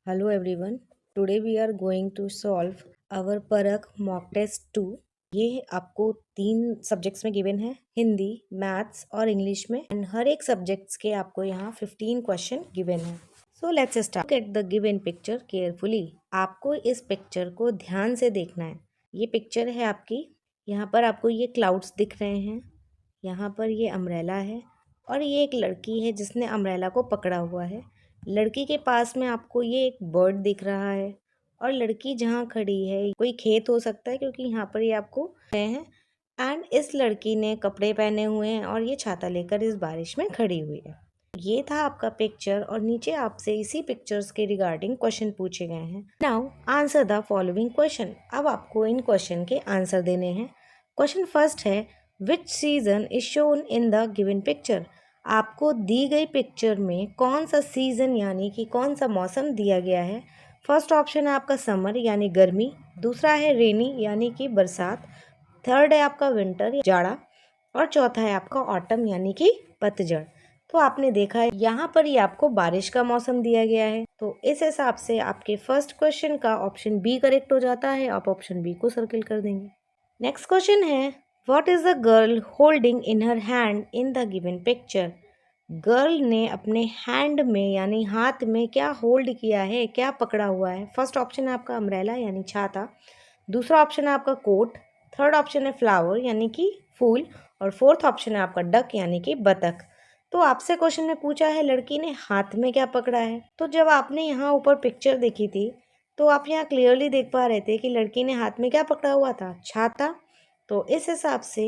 Hello everyone. Today we are going to solve our परख mock test 2। ये आपको 3 subjects में गिवन है, हिंदी, मैथ्स और इंग्लिश में, एंड हर एक सब्जेक्ट्स के आपको यहाँ 15 क्वेश्चन गिवन है। So let's start. Look at the given picture carefully. आपको इस पिक्चर को ध्यान से देखना है। ये पिक्चर है आपकी, यहाँ पर आपको ये क्लाउड्स दिख रहे हैं, यहाँ पर ये अम्ब्रेला है और ये एक लड़की है जिसने अम्ब्रेला को पकड़ा हुआ है। लड़की के पास में आपको ये एक बर्ड दिख रहा है और लड़की जहाँ खड़ी है कोई खेत हो सकता है क्योंकि यहाँ पर ये आपको हैं। एंड इस लड़की ने कपड़े पहने हुए हैं और ये छाता लेकर इस बारिश में खड़ी हुई है। ये था आपका पिक्चर और नीचे आपसे इसी पिक्चर्स के रिगार्डिंग क्वेश्चन पूछे गए हैं। Now answer the following question. अब आपको इन क्वेश्चन के आंसर देने हैं। क्वेश्चन फर्स्ट है, विच season is shown in the given picture. आपको दी गई पिक्चर में कौन सा सीज़न यानी कि कौन सा मौसम दिया गया है। फर्स्ट ऑप्शन है आपका समर यानी गर्मी, दूसरा है रेनी यानी कि बरसात, थर्ड है आपका विंटर जाड़ा और चौथा है आपका ऑटम यानी कि पतझड़। तो आपने देखा है यहाँ पर ये आपको बारिश का मौसम दिया गया है, तो इस हिसाब से आपके फर्स्ट क्वेश्चन का ऑप्शन बी करेक्ट हो जाता है। आप ऑप्शन बी को सर्किल कर देंगे। नेक्स्ट क्वेश्चन है, What is the girl holding in her hand in the given picture? Girl ने अपने हैंड में यानी हाथ में क्या होल्ड किया है, क्या पकड़ा हुआ है। फर्स्ट ऑप्शन है आपका अम्ब्रेला यानी छाता, दूसरा ऑप्शन है आपका कोट, थर्ड ऑप्शन है फ्लावर यानी कि फूल और फोर्थ ऑप्शन है आपका डक यानी कि बतख। तो आपसे क्वेश्चन में पूछा है लड़की ने हाथ में क्या पकड़ा है। तो जब आपने यहाँ ऊपर पिक्चर देखी थी तो आप यहाँ क्लियरली देख पा रहे थे कि लड़की ने हाथ में क्या पकड़ा हुआ था, छाता। तो इस हिसाब से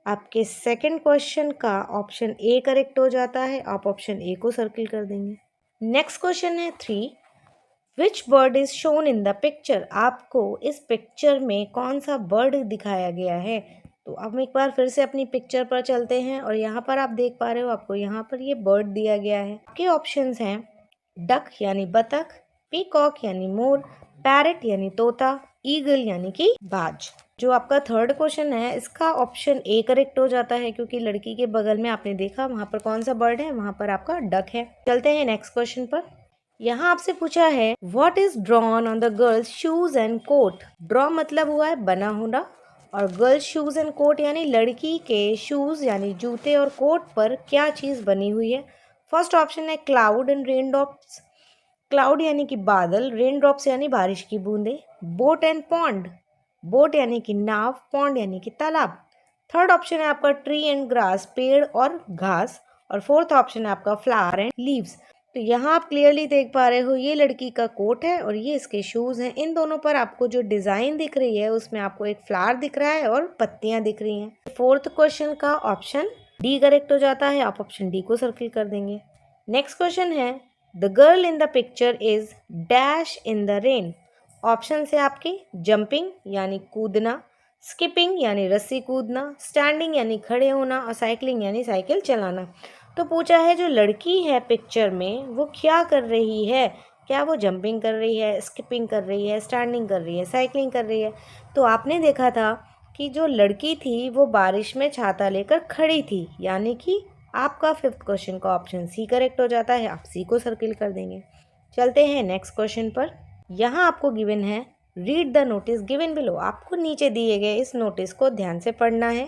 आपके सेकंड क्वेश्चन का ऑप्शन ए करेक्ट हो जाता है। आप ऑप्शन ए को सर्किल कर देंगे। नेक्स्ट क्वेश्चन है 3, which bird is shown in the picture. आपको इस पिक्चर में कौन सा बर्ड दिखाया गया है। तो अब एक बार फिर से अपनी पिक्चर पर चलते हैं और यहाँ पर आप देख पा रहे हो आपको यहाँ पर ये बर्ड दिया गया है। आपके ऑप्शंस हैं डक यानी बतख, पीकॉक यानी मोर, पैरट यानी तोता, ईगल यानी कि बाज। जो आपका थर्ड क्वेश्चन है इसका ऑप्शन ए करेक्ट हो जाता है क्योंकि लड़की के बगल में आपने देखा वहाँ पर कौन सा बर्ड है, वहाँ पर आपका डक है। चलते हैं नेक्स्ट क्वेश्चन पर। यहाँ आपसे पूछा है, what is drawn on the girls shoes and coat. Draw मतलब हुआ है बना होना और गर्ल्स शूज एंड कोट यानी लड़की के शूज यानी जूते और कोट पर क्या चीज़ बनी हुई है। फर्स्ट ऑप्शन है cloud and rain drops. Cloud यानी कि बादल, रेन ड्रॉप्स यानी बारिश की बूंदे, बोट एंड पॉन्ड, बोट यानी कि नाव, पॉन्ड यानी कि तालाब। थर्ड ऑप्शन है आपका ट्री एंड ग्रास, पेड़ और घास और फोर्थ ऑप्शन है आपका फ्लावर एंड लीव्स। तो यहाँ आप क्लियरली देख पा रहे हो ये लड़की का कोट है और ये इसके शूज़ हैं। इन दोनों पर आपको जो डिज़ाइन दिख रही है उसमें आपको एक फ्लावर दिख रहा है और पत्तियाँ दिख रही हैं। फोर्थ क्वेश्चन का ऑप्शन डी करेक्ट हो जाता है। आप ऑप्शन डी को सर्किल कर देंगे। नेक्स्ट क्वेश्चन है, the girl in the picture is dash in the rain. Option है आपके जंपिंग यानी कूदना, स्किपिंग यानी रस्सी कूदना, स्टैंडिंग यानी खड़े होना और साइकिलिंग यानी साइकिल चलाना। तो पूछा है जो लड़की है पिक्चर में वो क्या कर रही है, क्या वो जंपिंग कर रही है, स्किपिंग कर रही है, स्टैंडिंग कर रही है, साइकिलिंग कर रही है। तो आपने देखा था कि जो लड़की थी वो बारिश में छाता लेकर खड़ी थी, यानी कि आपका फिफ्थ क्वेश्चन का ऑप्शन सी करेक्ट हो जाता है। आप सी को सर्किल कर देंगे। चलते हैं नेक्स्ट क्वेश्चन पर। यहाँ आपको गिवन है, read the notice given below. आपको नीचे दिए गए इस नोटिस को ध्यान से पढ़ना है।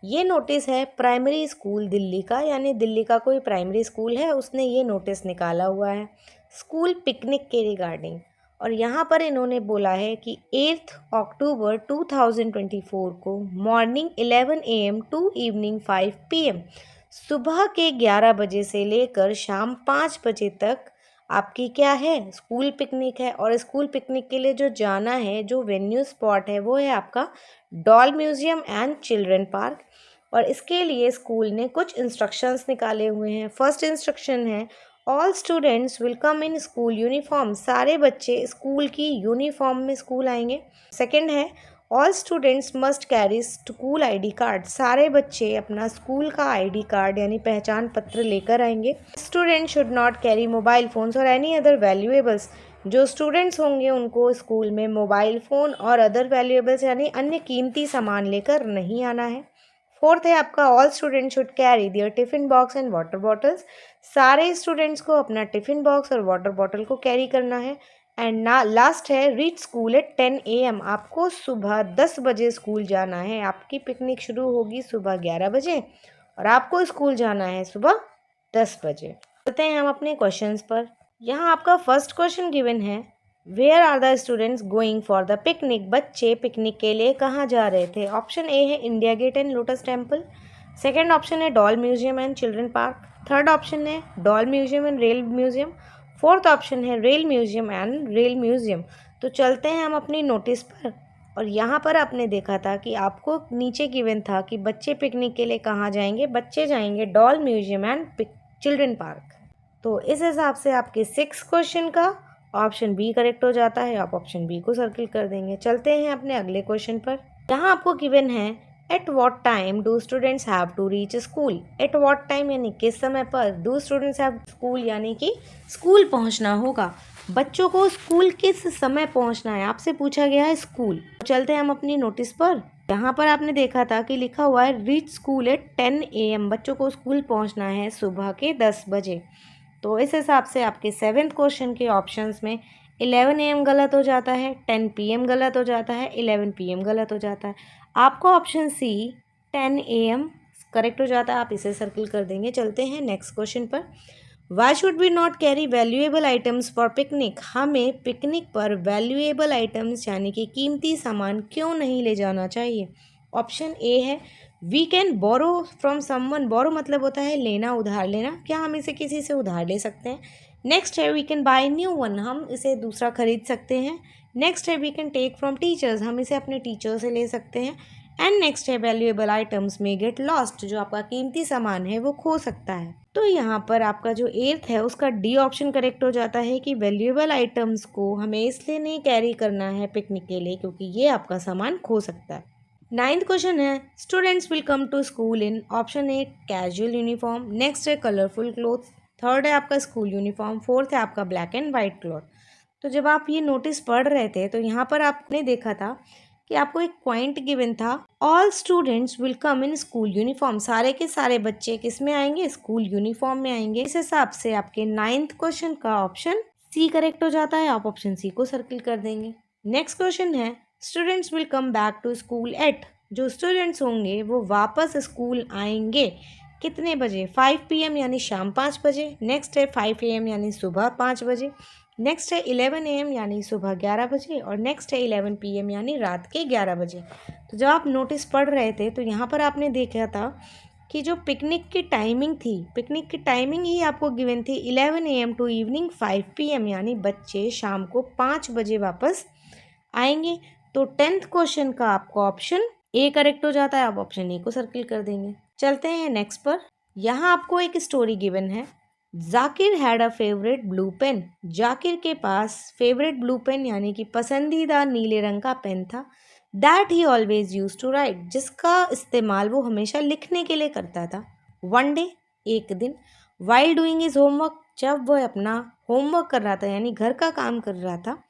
ये नोटिस है प्राइमरी स्कूल दिल्ली का, यानी दिल्ली का कोई प्राइमरी स्कूल है उसने ये नोटिस निकाला हुआ है स्कूल पिकनिक के रिगार्डिंग। और यहाँ पर इन्होंने बोला है कि 8 अक्टूबर 2024 को morning 11 AM to evening 5 PM, सुबह के 11 बजे से लेकर शाम 5 बजे तक आपकी क्या है, स्कूल पिकनिक है। और स्कूल पिकनिक के लिए जो जाना है, जो वेन्यू स्पॉट है वो है आपका doll museum and children park. और इसके लिए स्कूल ने कुछ इंस्ट्रक्शंस निकाले हुए हैं। फर्स्ट इंस्ट्रक्शन है, all students will come in school uniform. सारे बच्चे स्कूल की यूनिफॉर्म में स्कूल आएंगे। सेकंड है, all students must carry school ID card. सारे बच्चे अपना स्कूल का ID कार्ड यानी पहचान पत्र लेकर आएंगे। Student should not carry mobile phones और एनी अदर वैल्यूएबल्स। जो स्टूडेंट्स होंगे उनको स्कूल में मोबाइल फ़ोन और अदर वैल्यूएबल्स यानी अन्य कीमती सामान लेकर नहीं आना है। फोर्थ है आपका all student should carry their tiffin box and water bottles. सारे स्टूडेंट्स को अपना टिफिन बॉक्स और वाटर बॉटल को कैरी करना है। एंड ना लास्ट है रीच स्कूल एट 10 AM। आपको सुबह 10 बजे स्कूल जाना है। आपकी पिकनिक शुरू होगी सुबह 11 बजे और आपको स्कूल जाना है सुबह 10 बजे। चलते हैं हम अपने क्वेश्चंस पर। यहाँ आपका फर्स्ट क्वेश्चन गिवन है, where are the students going for the picnic. बच्चे पिकनिक के लिए कहाँ जा रहे थे। ऑप्शन ए है India Gate and Lotus Temple. Second option है doll museum and children park. Third option है doll museum and rail museum. Fourth option है rail museum and rail museum. तो चलते हैं हम अपनी नोटिस पर। और यहाँ पर आपने देखा था कि आपको नीचे गिवन था कि बच्चे पिकनिक के लिए कहाँ जाएंगे। बच्चे जाएंगे doll museum and children park. तो इस हिसाब से आपके 6 क्वेश्चन का ऑप्शन बी करेक्ट हो जाता है। आप ऑप्शन बी को सर्किल कर देंगे। चलते हैं अपने अगले क्वेश्चन पर। यहाँ आपको गिवन है at what time do students have to reach school. At what time यानी किस समय पर, डू स्टूडेंट्स हैव स्कूल यानी कि स्कूल पहुँचना होगा। बच्चों को स्कूल किस समय पहुँचना है आपसे पूछा गया है स्कूल। चलते हैं हम अपनी नोटिस पर। यहाँ पर आपने देखा था कि लिखा हुआ है रीच स्कूल एट 10 AM। बच्चों को स्कूल पहुँचना है सुबह के 10 बजे। तो इस हिसाब से आपके 7th क्वेश्चन के ऑप्शंस में 11 AM गलत हो जाता है, 10 PM गलत हो जाता है, 11 PM गलत हो जाता है। आपको ऑप्शन सी 10 AM करेक्ट हो जाता है। आप इसे सर्किल कर देंगे। चलते हैं नेक्स्ट क्वेश्चन पर। Why should we not carry valuable items for picnic. हमें पिकनिक पर वैल्यूएबल आइटम्स यानी कि कीमती सामान क्यों नहीं ले जाना चाहिए। ऑप्शन ए है we can borrow from someone. Borrow मतलब होता है लेना, उधार लेना। क्या हम इसे किसी से उधार ले सकते हैं। नेक्स्ट है we can buy new one. हम इसे दूसरा खरीद सकते हैं। नेक्स्ट है we can take from teachers. हम इसे अपने टीचर से ले सकते हैं। एंड नेक्स्ट है वैल्यूएबल आइटम्स में गेट लॉस्ट। जो आपका कीमती सामान है वो खो सकता है। तो यहाँ पर आपका जो 8th है उसका डी ऑप्शन करेक्ट हो जाता है कि वैल्यूएबल आइटम्स को हमें इसलिए नहीं कैरी करना है पिकनिक के लिए क्योंकि ये आपका सामान खो सकता है। 9th क्वेश्चन है students will come to school in. Option A casual uniform. Next है कलरफुल क्लोथ। थर्ड है आपका स्कूल यूनिफॉर्म। फोर्थ है आपका ब्लैक एंड वाइट क्लॉथ। तो जब आप ये नोटिस पढ़ रहे थे तो यहाँ पर आपने देखा था कि आपको एक पॉइंट गिवन था all students will come in school uniform. सारे के सारे बच्चे किस में आएंगे, स्कूल यूनिफॉर्म में आएंगे। इस हिसाब से आपके 9th क्वेश्चन का ऑप्शन सी करेक्ट हो जाता है। आप ऑप्शन सी को सर्किल कर देंगे। नेक्स्ट क्वेश्चन है students will come back to school at. जो स्टूडेंट्स होंगे वो वापस स्कूल आएंगे कितने बजे, 5 PM यानी शाम 5 बजे। नेक्स्ट है 5 AM यानी सुबह 5 बजे। नेक्स्ट है 11 AM यानी सुबह 11 बजे। और नेक्स्ट है 11 PM यानी रात के 11 बजे। तो जब आप नोटिस पढ़ रहे थे तो यहाँ पर आपने देखा था कि जो पिकनिक की टाइमिंग थी, पिकनिक की टाइमिंग ही आपको गिवन थी 11 AM टू इवनिंग 5 PM यानी बच्चे शाम को 5 बजे वापस आएंगे। तो 10th क्वेश्चन का आपको ऑप्शन ए करेक्ट हो जाता है। आप ऑप्शन ए को सर्किल कर देंगे। चलते हैं नेक्स्ट पर। यहाँ आपको एक स्टोरी गिवन है Zakir had a favourite blue pen. Zakir के पास फेवरेट ब्लू पेन यानी कि पसंदीदा नीले रंग का पेन था। That he always use to write, जिसका इस्तेमाल वो हमेशा लिखने के लिए करता था। वन डे एक दिन, वाइल डूइंग हिज होमवर्क, जब वह अपना होमवर्क कर रहा था यानी घर का काम कर रहा था,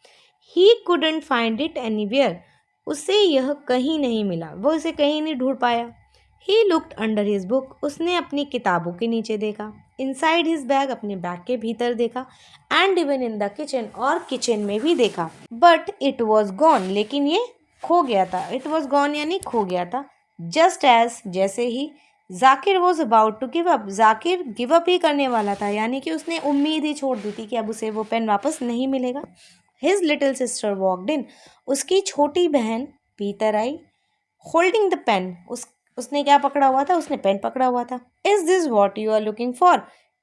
he couldn't find it anywhere, उसे यह कहीं नहीं मिला, वो इसे कहीं नहीं ढूंढ पाया। He looked under his book, उसने अपनी किताबों के नीचे देखा। इनसाइड हिज बैग, अपने बैग के भीतर देखा। And even in the kitchen, और किचन में भी देखा। बट इट वॉज गॉन, लेकिन ये खो गया था। इट वॉज गॉन यानी खो गया था। जस्ट एज, जैसे ही Zakir was about to give up, Zakir give up ही करने वाला था यानी कि उसने उम्मीद ही छोड़ दी थी कि अब उसे वो पेन वापस नहीं मिलेगा। हिज लिटिल सिस्टर वॉकड इन, उसकी छोटी बहन भीतर आई। होल्डिंग द पेन, उसने क्या पकड़ा हुआ था, उसने पेन पकड़ा हुआ था। Is this what you are looking for,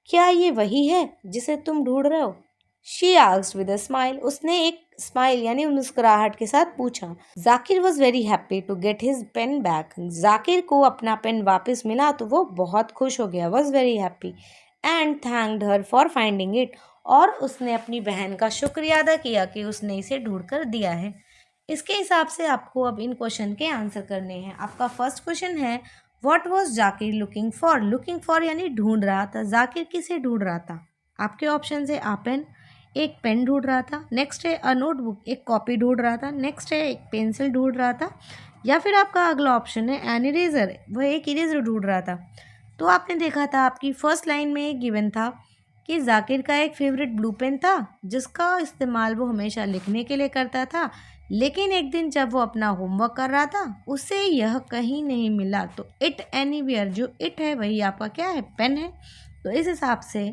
क्या ये वही है जिसे तुम ढूंढ रहे हो। She asked with a smile, उसने एक स्माइल यानी मुस्कुराहट के साथ पूछा। Zakir was very happy to get his pen back, Zakir को अपना पेन वापस मिला तो वो बहुत खुश हो गया। Was very happy and thanked her for finding it, और उसने अपनी बहन का शुक्रिया अदा किया कि उसने इसे ढूंढ कर दिया है। इसके हिसाब से आपको अब इन क्वेश्चन के आंसर करने हैं। आपका फर्स्ट क्वेश्चन है what was Zakir looking for. Looking for यानी ढूंढ रहा था। जाकिर किसे ढूंढ रहा था, आपके ऑप्शन है आ पेन, एक पेन ढूंढ रहा था। नेक्स्ट है अ नोटबुक, एक कॉपी ढूंढ रहा था। नेक्स्ट है एक पेंसिल ढूंढ रहा था। या फिर आपका अगला ऑप्शन है एन इरेजर, वह एक इरेजर ढूंढ रहा था। तो आपने देखा था आपकी फर्स्ट लाइन में एक गिवन था कि जाकिर का एक फेवरेट ब्लू पेन था जिसका इस्तेमाल वो हमेशा लिखने के लिए करता था, लेकिन एक दिन जब वो अपना होमवर्क कर रहा था उसे यह कहीं नहीं मिला। तो इट एनीवेयर, जो इट है वही आपका क्या है, पेन है। तो इस हिसाब से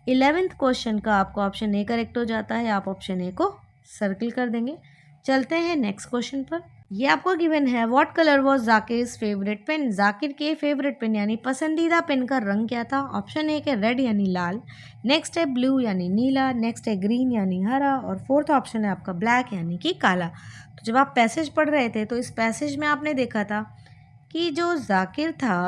11th क्वेश्चन का आपका ऑप्शन ए करेक्ट हो जाता है। आप ऑप्शन ए को सर्किल कर देंगे। चलते हैं नेक्स्ट क्वेश्चन पर। ये आपको गिवन है what colour was Zakir favourite pen, Zakir के फेवरेट पेन यानी पसंदीदा पेन का रंग क्या था। ऑप्शन ए है रेड यानी लाल, नेक्स्ट है ब्लू यानी नीला, नेक्स्ट है ग्रीन यानी हरा, और फोर्थ ऑप्शन है आपका ब्लैक यानी कि काला। तो जब आप पैसेज पढ़ रहे थे तो इस पैसेज में आपने देखा था कि जो जाकिर था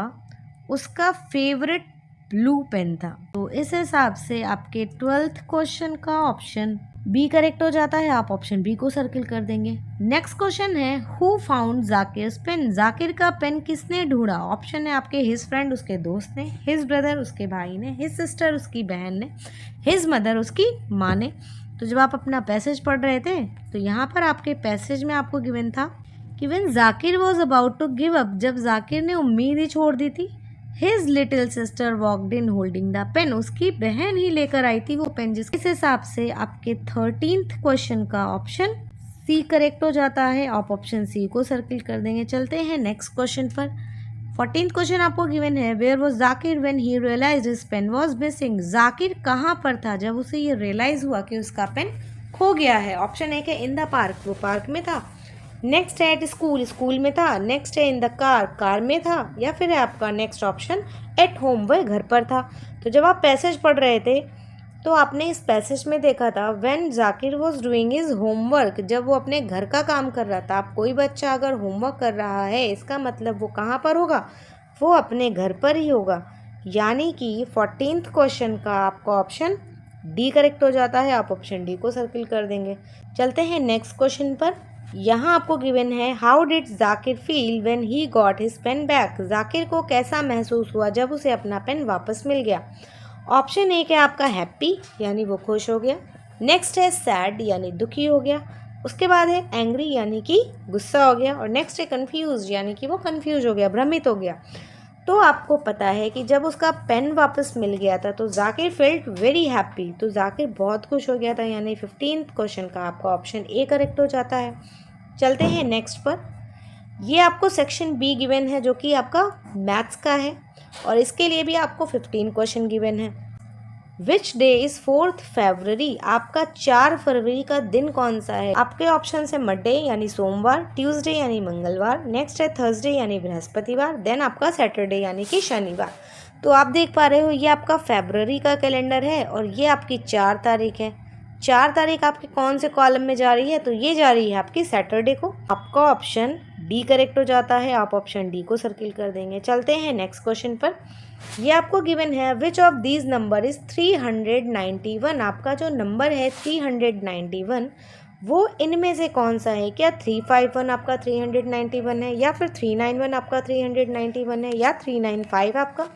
उसका फेवरेट ब्लू पेन था। तो इस हिसाब से आपके 12th क्वेश्चन का ऑप्शन बी करेक्ट हो जाता है। आप ऑप्शन बी को सर्किल कर देंगे। नेक्स्ट क्वेश्चन है हु फाउंड जाकिर्स पेन, जाकिर का पेन किसने ढूंढा। ऑप्शन है आपके हिज फ्रेंड उसके दोस्त ने, हिज ब्रदर उसके भाई ने, हिज सिस्टर उसकी बहन ने, हिज मदर उसकी माँ ने। तो जब आप अपना पैसेज पढ़ रहे थे तो यहाँ पर आपके पैसेज में आपको गिवन था कि when Zakir was about to give up, जब जाकिर ने उम्मीद ही छोड़ दी थी, his little sister walked in holding the pen, उसकी बहन ही लेकर आई थी वो पेन। जिस हिसाब से आपके 13th क्वेश्चन का ऑप्शन सी करेक्ट हो जाता है। आप ऑप्शन सी को सर्किल कर देंगे। चलते हैं नेक्स्ट क्वेश्चन पर। 14th क्वेश्चन आपको गिवन है where was Zakir when he realised his pen was missing, Zakir कहाँ पर था जब उसे ये रियलाइज हुआ कि उसका पेन खो गया है। ऑप्शन ए है इन द पार्क, वो पार्क में था, नेक्स्ट है एट स्कूल, स्कूल में था, नेक्स्ट है इन द कार, कार में था, या फिर है आपका नेक्स्ट ऑप्शन एट होम, वह घर पर था। तो जब आप पैसेज पढ़ रहे थे तो आपने इस पैसेज में देखा था when Zakir was doing his homework, जब वो अपने घर का काम कर रहा था। आप कोई बच्चा अगर होमवर्क कर रहा है इसका मतलब वो कहाँ पर होगा, वो अपने घर पर ही होगा। यानी कि 14th क्वेश्चन का आपका ऑप्शन डी करेक्ट हो जाता है। आप ऑप्शन डी को सर्किल कर देंगे। चलते हैं नेक्स्ट क्वेश्चन पर। यहाँ आपको गिवन है how did Zakir feel when he got his pen back, Zakir को कैसा महसूस हुआ जब उसे अपना पेन वापस मिल गया। ऑप्शन ए है आपका हैप्पी यानी वो खुश हो गया, नेक्स्ट है सैड यानी दुखी हो गया, उसके बाद है एंग्री यानी कि गुस्सा हो गया, और नेक्स्ट है कंफ्यूज यानी कि वो कंफ्यूज हो गया, भ्रमित हो गया। तो आपको पता है कि जब उसका पेन वापस मिल गया था तो जाकिर फेल्ट वेरी हैप्पी, तो जाकिर बहुत खुश हो गया था। यानी 15th क्वेश्चन का आपका ऑप्शन ए करेक्ट हो जाता है। चलते हैं नेक्स्ट पर। ये आपको सेक्शन बी गिवन है जो कि आपका मैथ्स का है, और इसके लिए भी आपको 15 क्वेश्चन गिवन है। विच डे इज़ 4th फरवरी, आपका 4 फरवरी का दिन कौन सा है। आपके ऑप्शन है मंडे यानी सोमवार, ट्यूसडे यानी मंगलवार, नेक्स्ट है थर्सडे यानी बृहस्पतिवार, देन आपका सैटरडे यानी कि शनिवार। तो आप देख पा रहे हो ये आपका फरवरी का कैलेंडर है और ये आपकी 4 तारीख है। 4 तारीख आपके कौन से कॉलम में जा रही है, तो ये जा रही है आपकी सैटरडे को। आपका ऑप्शन डी करेक्ट हो जाता है। आप ऑप्शन डी को सर्किल कर देंगे। चलते हैं नेक्स्ट क्वेश्चन पर। ये आपको गिवन है which of these number is 391, आपका जो नंबर है 391 वो इनमें से कौन सा है। क्या 351 आपका 391 है, या फिर 391 आपका 391 है, या 395 आपका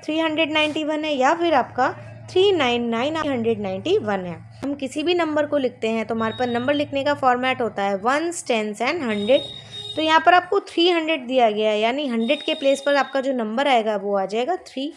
391 है, या फिर आपका 399 391 है। हम किसी भी नंबर को लिखते हैं तो हमारे पास नंबर लिखने का फॉर्मेट होता है 1s 10s एंड 100। तो यहाँ पर आपको 300 दिया गया है, यानी 100 के प्लेस पर आपका जो नंबर आएगा वो आ जाएगा 3।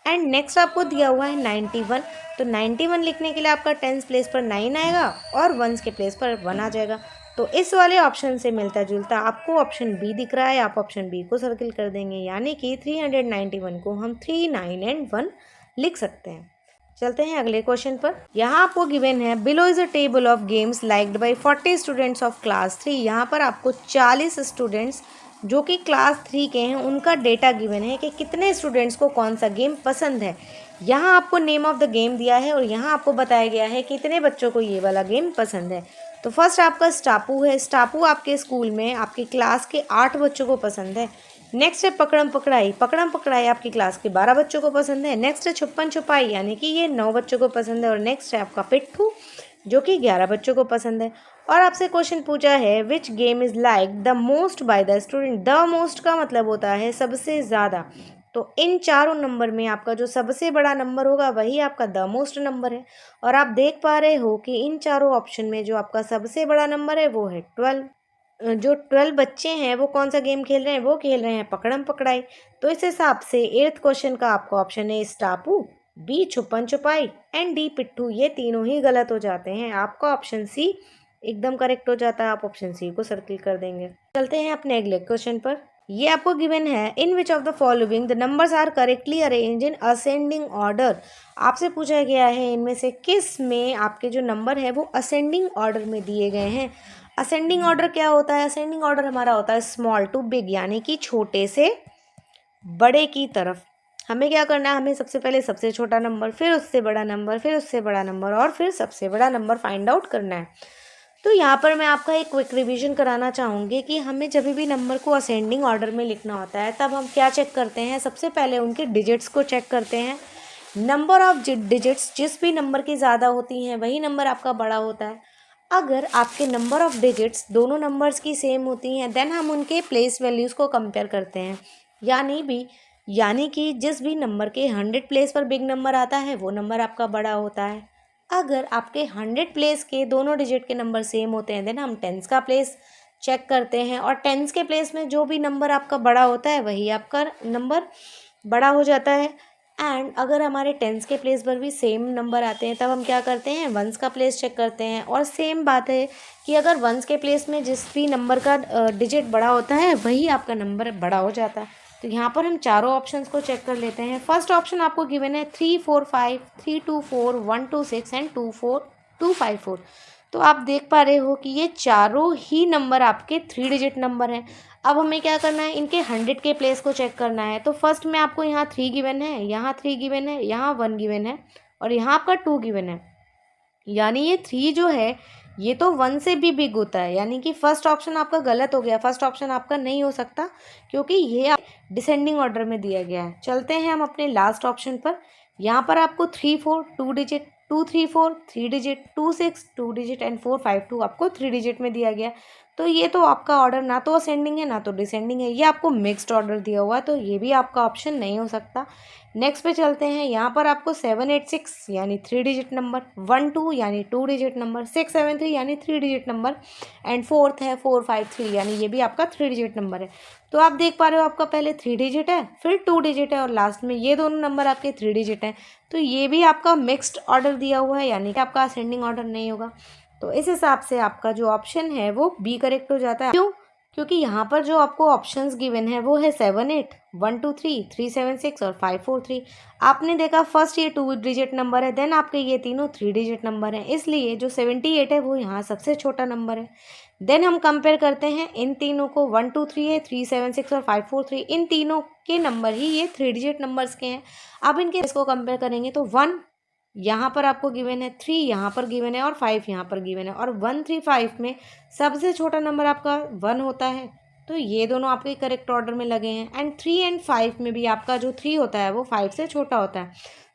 एंड नेक्स्ट आपको दिया हुआ है 91, तो 91 लिखने के लिए आपका 10s प्लेस पर 9 आएगा और 1s के प्लेस पर 1 आ जाएगा। तो इस वाले ऑप्शन से मिलता जुलता आपको ऑप्शन बी दिख रहा है। आप ऑप्शन बी को सर्किल कर देंगे, यानी कि 391 को हम 3, 9 एंड 1 लिख सकते हैं। चलते हैं अगले क्वेश्चन पर। यहाँ आपको गिवन है below is a table of games liked by 40 students of class 3। यहाँ पर आपको 40 स्टूडेंट्स जो कि क्लास 3 के हैं उनका डेटा गिवन है कि कितने स्टूडेंट्स को कौन सा गेम पसंद है। यहाँ आपको नेम ऑफ द गेम दिया है और यहाँ आपको बताया गया है कि कितने बच्चों को ये वाला गेम पसंद है। तो फर्स्ट आपका स्टापू है। स्टापू आपके स्कूल में आपकी क्लास के 8 बच्चों को पसंद है। नेक्स्ट है पकड़म पकड़ाई। पकड़म पकड़ाई आपकी क्लास के 12 बच्चों को पसंद है। नेक्स्ट है छुपन छुपाई, यानी कि ये 9 बच्चों को पसंद है। और नेक्स्ट है आपका पिट्ठू जो कि 11 बच्चों को पसंद है। और आपसे क्वेश्चन पूछा है which game is like the most by the student. The most का मतलब होता है सबसे ज़्यादा। तो इन चारों नंबर में आपका जो सबसे बड़ा नंबर होगा वही आपका द मोस्ट नंबर है। और आप देख पा रहे हो कि इन चारों ऑप्शन में जो आपका सबसे बड़ा नंबर है वो है 12। जो 12 बच्चे हैं वो कौन सा गेम खेल रहे हैं, वो खेल रहे हैं पकड़म पकड़ाई। तो इस हिसाब से 8th क्वेश्चन का आपका ऑप्शन है टापू, बी छुपन छुपाई एंड डी पिट्ठू। ये तीनों ही गलत हो जाते हैं। आपका ऑप्शन सी एकदम करेक्ट हो जाता है। आप ऑप्शन सी को सर्किल कर देंगे। चलते हैं अपने अगले क्वेश्चन पर। ये आपको गिवन है, in which of the following the numbers are correctly arrange in ascending order. आपसे पूछा गया है इनमें से किस में आपके जो नंबर है वो असेंडिंग ऑर्डर में दिए गए हैं। असेंडिंग ऑर्डर क्या होता है? असेंडिंग ऑर्डर हमारा होता है स्मॉल टू बिग, यानी कि छोटे से बड़े की तरफ। हमें क्या करना है, हमें सबसे पहले सबसे छोटा नंबर, फिर उससे बड़ा नंबर, फिर उससे बड़ा नंबर और फिर सबसे बड़ा नंबर फाइंड आउट करना है। तो यहाँ पर मैं आपका एक क्विक रिवीजन कराना चाहूँगी कि हमें जब भी नंबर को असेंडिंग ऑर्डर में लिखना होता है तब हम क्या चेक करते हैं, सबसे पहले उनके डिजिट्स को चेक करते हैं। नंबर ऑफ डिजिट्स जिस भी नंबर की ज़्यादा होती हैं वही नंबर आपका बड़ा होता है। अगर आपके नंबर ऑफ डिजिट्स दोनों नंबर्स की सेम होती हैं देन हम उनके प्लेस वैल्यूज़ को कंपेयर करते हैं। यानी कि जिस भी नंबर के 100 प्लेस पर बिग नंबर आता है वो नंबर आपका बड़ा होता है। अगर आपके 100 प्लेस के दोनों डिजिट के नंबर सेम होते हैं देन हम टेंस का प्लेस चेक करते हैं और टेंस के प्लेस में जो भी नंबर आपका बड़ा होता है वही आपका नंबर बड़ा हो जाता है। एंड अगर हमारे टेंस के प्लेस पर भी सेम नंबर आते हैं तब हम क्या करते हैं, वंस का प्लेस चेक करते हैं। और सेम बात है कि अगर वंस के प्लेस में जिस भी नंबर का डिजिट बड़ा होता है वही आपका नंबर बड़ा हो जाता है। तो यहाँ पर हम चारों ऑप्शंस को चेक कर लेते हैं। फर्स्ट ऑप्शन आपको गिवन है 3 4 5 3 2 4 1 2 6 एंड 2 4 2 5 4। तो आप देख पा रहे हो कि ये चारों ही नंबर आपके 3 डिजिट नंबर हैं। अब हमें क्या करना है, इनके 100 के प्लेस को चेक करना है। तो फर्स्ट में आपको यहाँ 3 गिवन है, यहाँ 3 गिवन है, यहाँ 1 गिवन है और यहाँ आपका 2 गिवन है। यानी ये 3 जो है ये तो 1 से भी बिग होता है, यानी कि फर्स्ट ऑप्शन आपका गलत हो गया। फर्स्ट ऑप्शन आपका नहीं हो सकता क्योंकि ये डिसेंडिंग ऑर्डर में दिया गया है। चलते हैं हम अपने लास्ट ऑप्शन पर। यहाँ पर आपको 3 4 2 डिजिट, 2 3 4 3 डिजिट, 2 6 2 डिजिट एंड 4 5 2 आपको 3 डिजिट में दिया गया। तो ये तो आपका ऑर्डर ना तो असेंडिंग है ना तो डिसेंडिंग है, ये आपको मिक्स्ड ऑर्डर दिया हुआ है, तो ये भी आपका ऑप्शन नहीं हो सकता। नेक्स्ट पे चलते हैं। यहाँ पर आपको 7 8 6 यानी 3 डिजिट नंबर, 1 2 यानी 2 डिजिट नंबर, 6 7 3 यानी 3 डिजिट नंबर एंड फोर्थ है 4 5 3 यानी ये भी आपका 3 डिजिट नंबर है। तो आप देख पा रहे हो आपका पहले 3 डिजिट है, फिर 2 डिजिट है और लास्ट में ये दोनों नंबर आपके 3 डिजिट हैं। तो ये भी आपका मिक्स्ड ऑर्डर दिया हुआ है, यानी कि आपका असेंडिंग ऑर्डर नहीं होगा। तो इस हिसाब से आपका जो ऑप्शन है वो बी करेक्ट हो जाता है। क्यों? क्योंकि यहाँ पर जो आपको ऑप्शंस गिवन है वो है 7 8 1 2 3 3 7 6 और 5 4 3। आपने देखा फर्स्ट ये 2 डिजिट नंबर है, देन आपके ये तीनों 3 डिजिट नंबर हैं, इसलिए जो 78 है वो यहाँ सबसे छोटा नंबर है। देन हम कंपेयर करते हैं इन तीनों को, 1 2 3 है, 3 7 6 और 5 4 3, इन तीनों के नंबर ही ये 3 डिजिट नंबर्स के हैं। अब इनके इसको कंपेयर करेंगे तो 1 यहाँ पर आपको गिवन है, 3 यहाँ पर गिवन है और 5 यहाँ पर गिवन है, और 1 3 5 में सबसे छोटा नंबर आपका 1 होता है। तो ये दोनों आपके करेक्ट ऑर्डर में लगे हैं। एंड 3 एंड 5 में भी आपका जो 3 होता है वो 5 से छोटा होता है।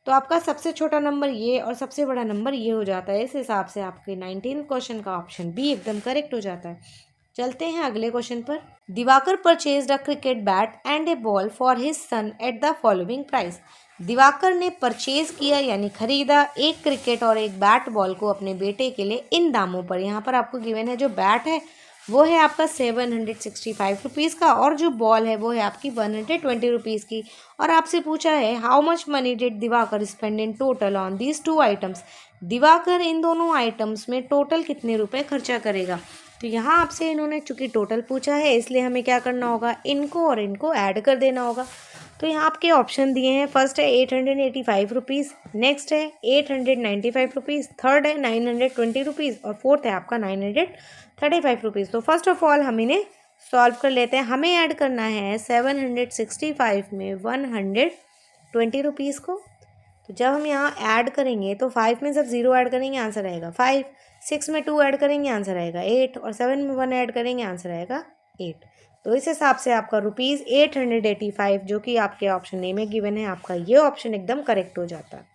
तो आपका सबसे छोटा नंबर ये और सबसे बड़ा नंबर ये हो जाता है। इस हिसाब से आपके 19th क्वेश्चन का ऑप्शन बी एकदम करेक्ट हो जाता है। चलते हैं अगले क्वेश्चन पर। Diwakar purchased a cricket bat and A ball for his son at the following price. Diwakar ने परचेज किया यानी खरीदा एक क्रिकेट और एक बैट बॉल को अपने बेटे के लिए इन दामों पर। यहाँ पर आपको गिवन है जो बैट है वो है आपका 765 रुपीज़ का और जो बॉल है वो है आपकी 120 रुपीज़ की। और आपसे पूछा है how much money did Diwakar spend in total on these 2 items. Diwakar इन दोनों आइटम्स में टोटल कितने रुपए खर्चा करेगा। तो यहाँ आपसे इन्होंने चूंकि टोटल पूछा है इसलिए हमें क्या करना होगा, इनको और इनको ऐड कर देना होगा। तो यहाँ आपके ऑप्शन दिए हैं, फर्स्ट है 885 रुपीज़, नेक्स्ट है 895 रुपीज़, थर्ड है 920 रुपीज़ और फोर्थ है आपका 935 रुपीज़। तो फर्स्ट ऑफ ऑल हम इन्हें सॉल्व कर लेते हैं। हमें ऐड करना है 765 में 120 रुपीज़ को। तो जब हम यहाँ ऐड करेंगे तो 5 में जब 0 ऐड करेंगे आंसर आएगा 5, 6 में 2 ऐड करेंगे आंसर आएगा 8 और 7 में 1 ऐड करेंगे आंसर आएगा 8। तो इस हिसाब से आपका ₹885 जो कि आपके ऑप्शन ए में गिवन है, आपका ये ऑप्शन एकदम करेक्ट हो जाता है।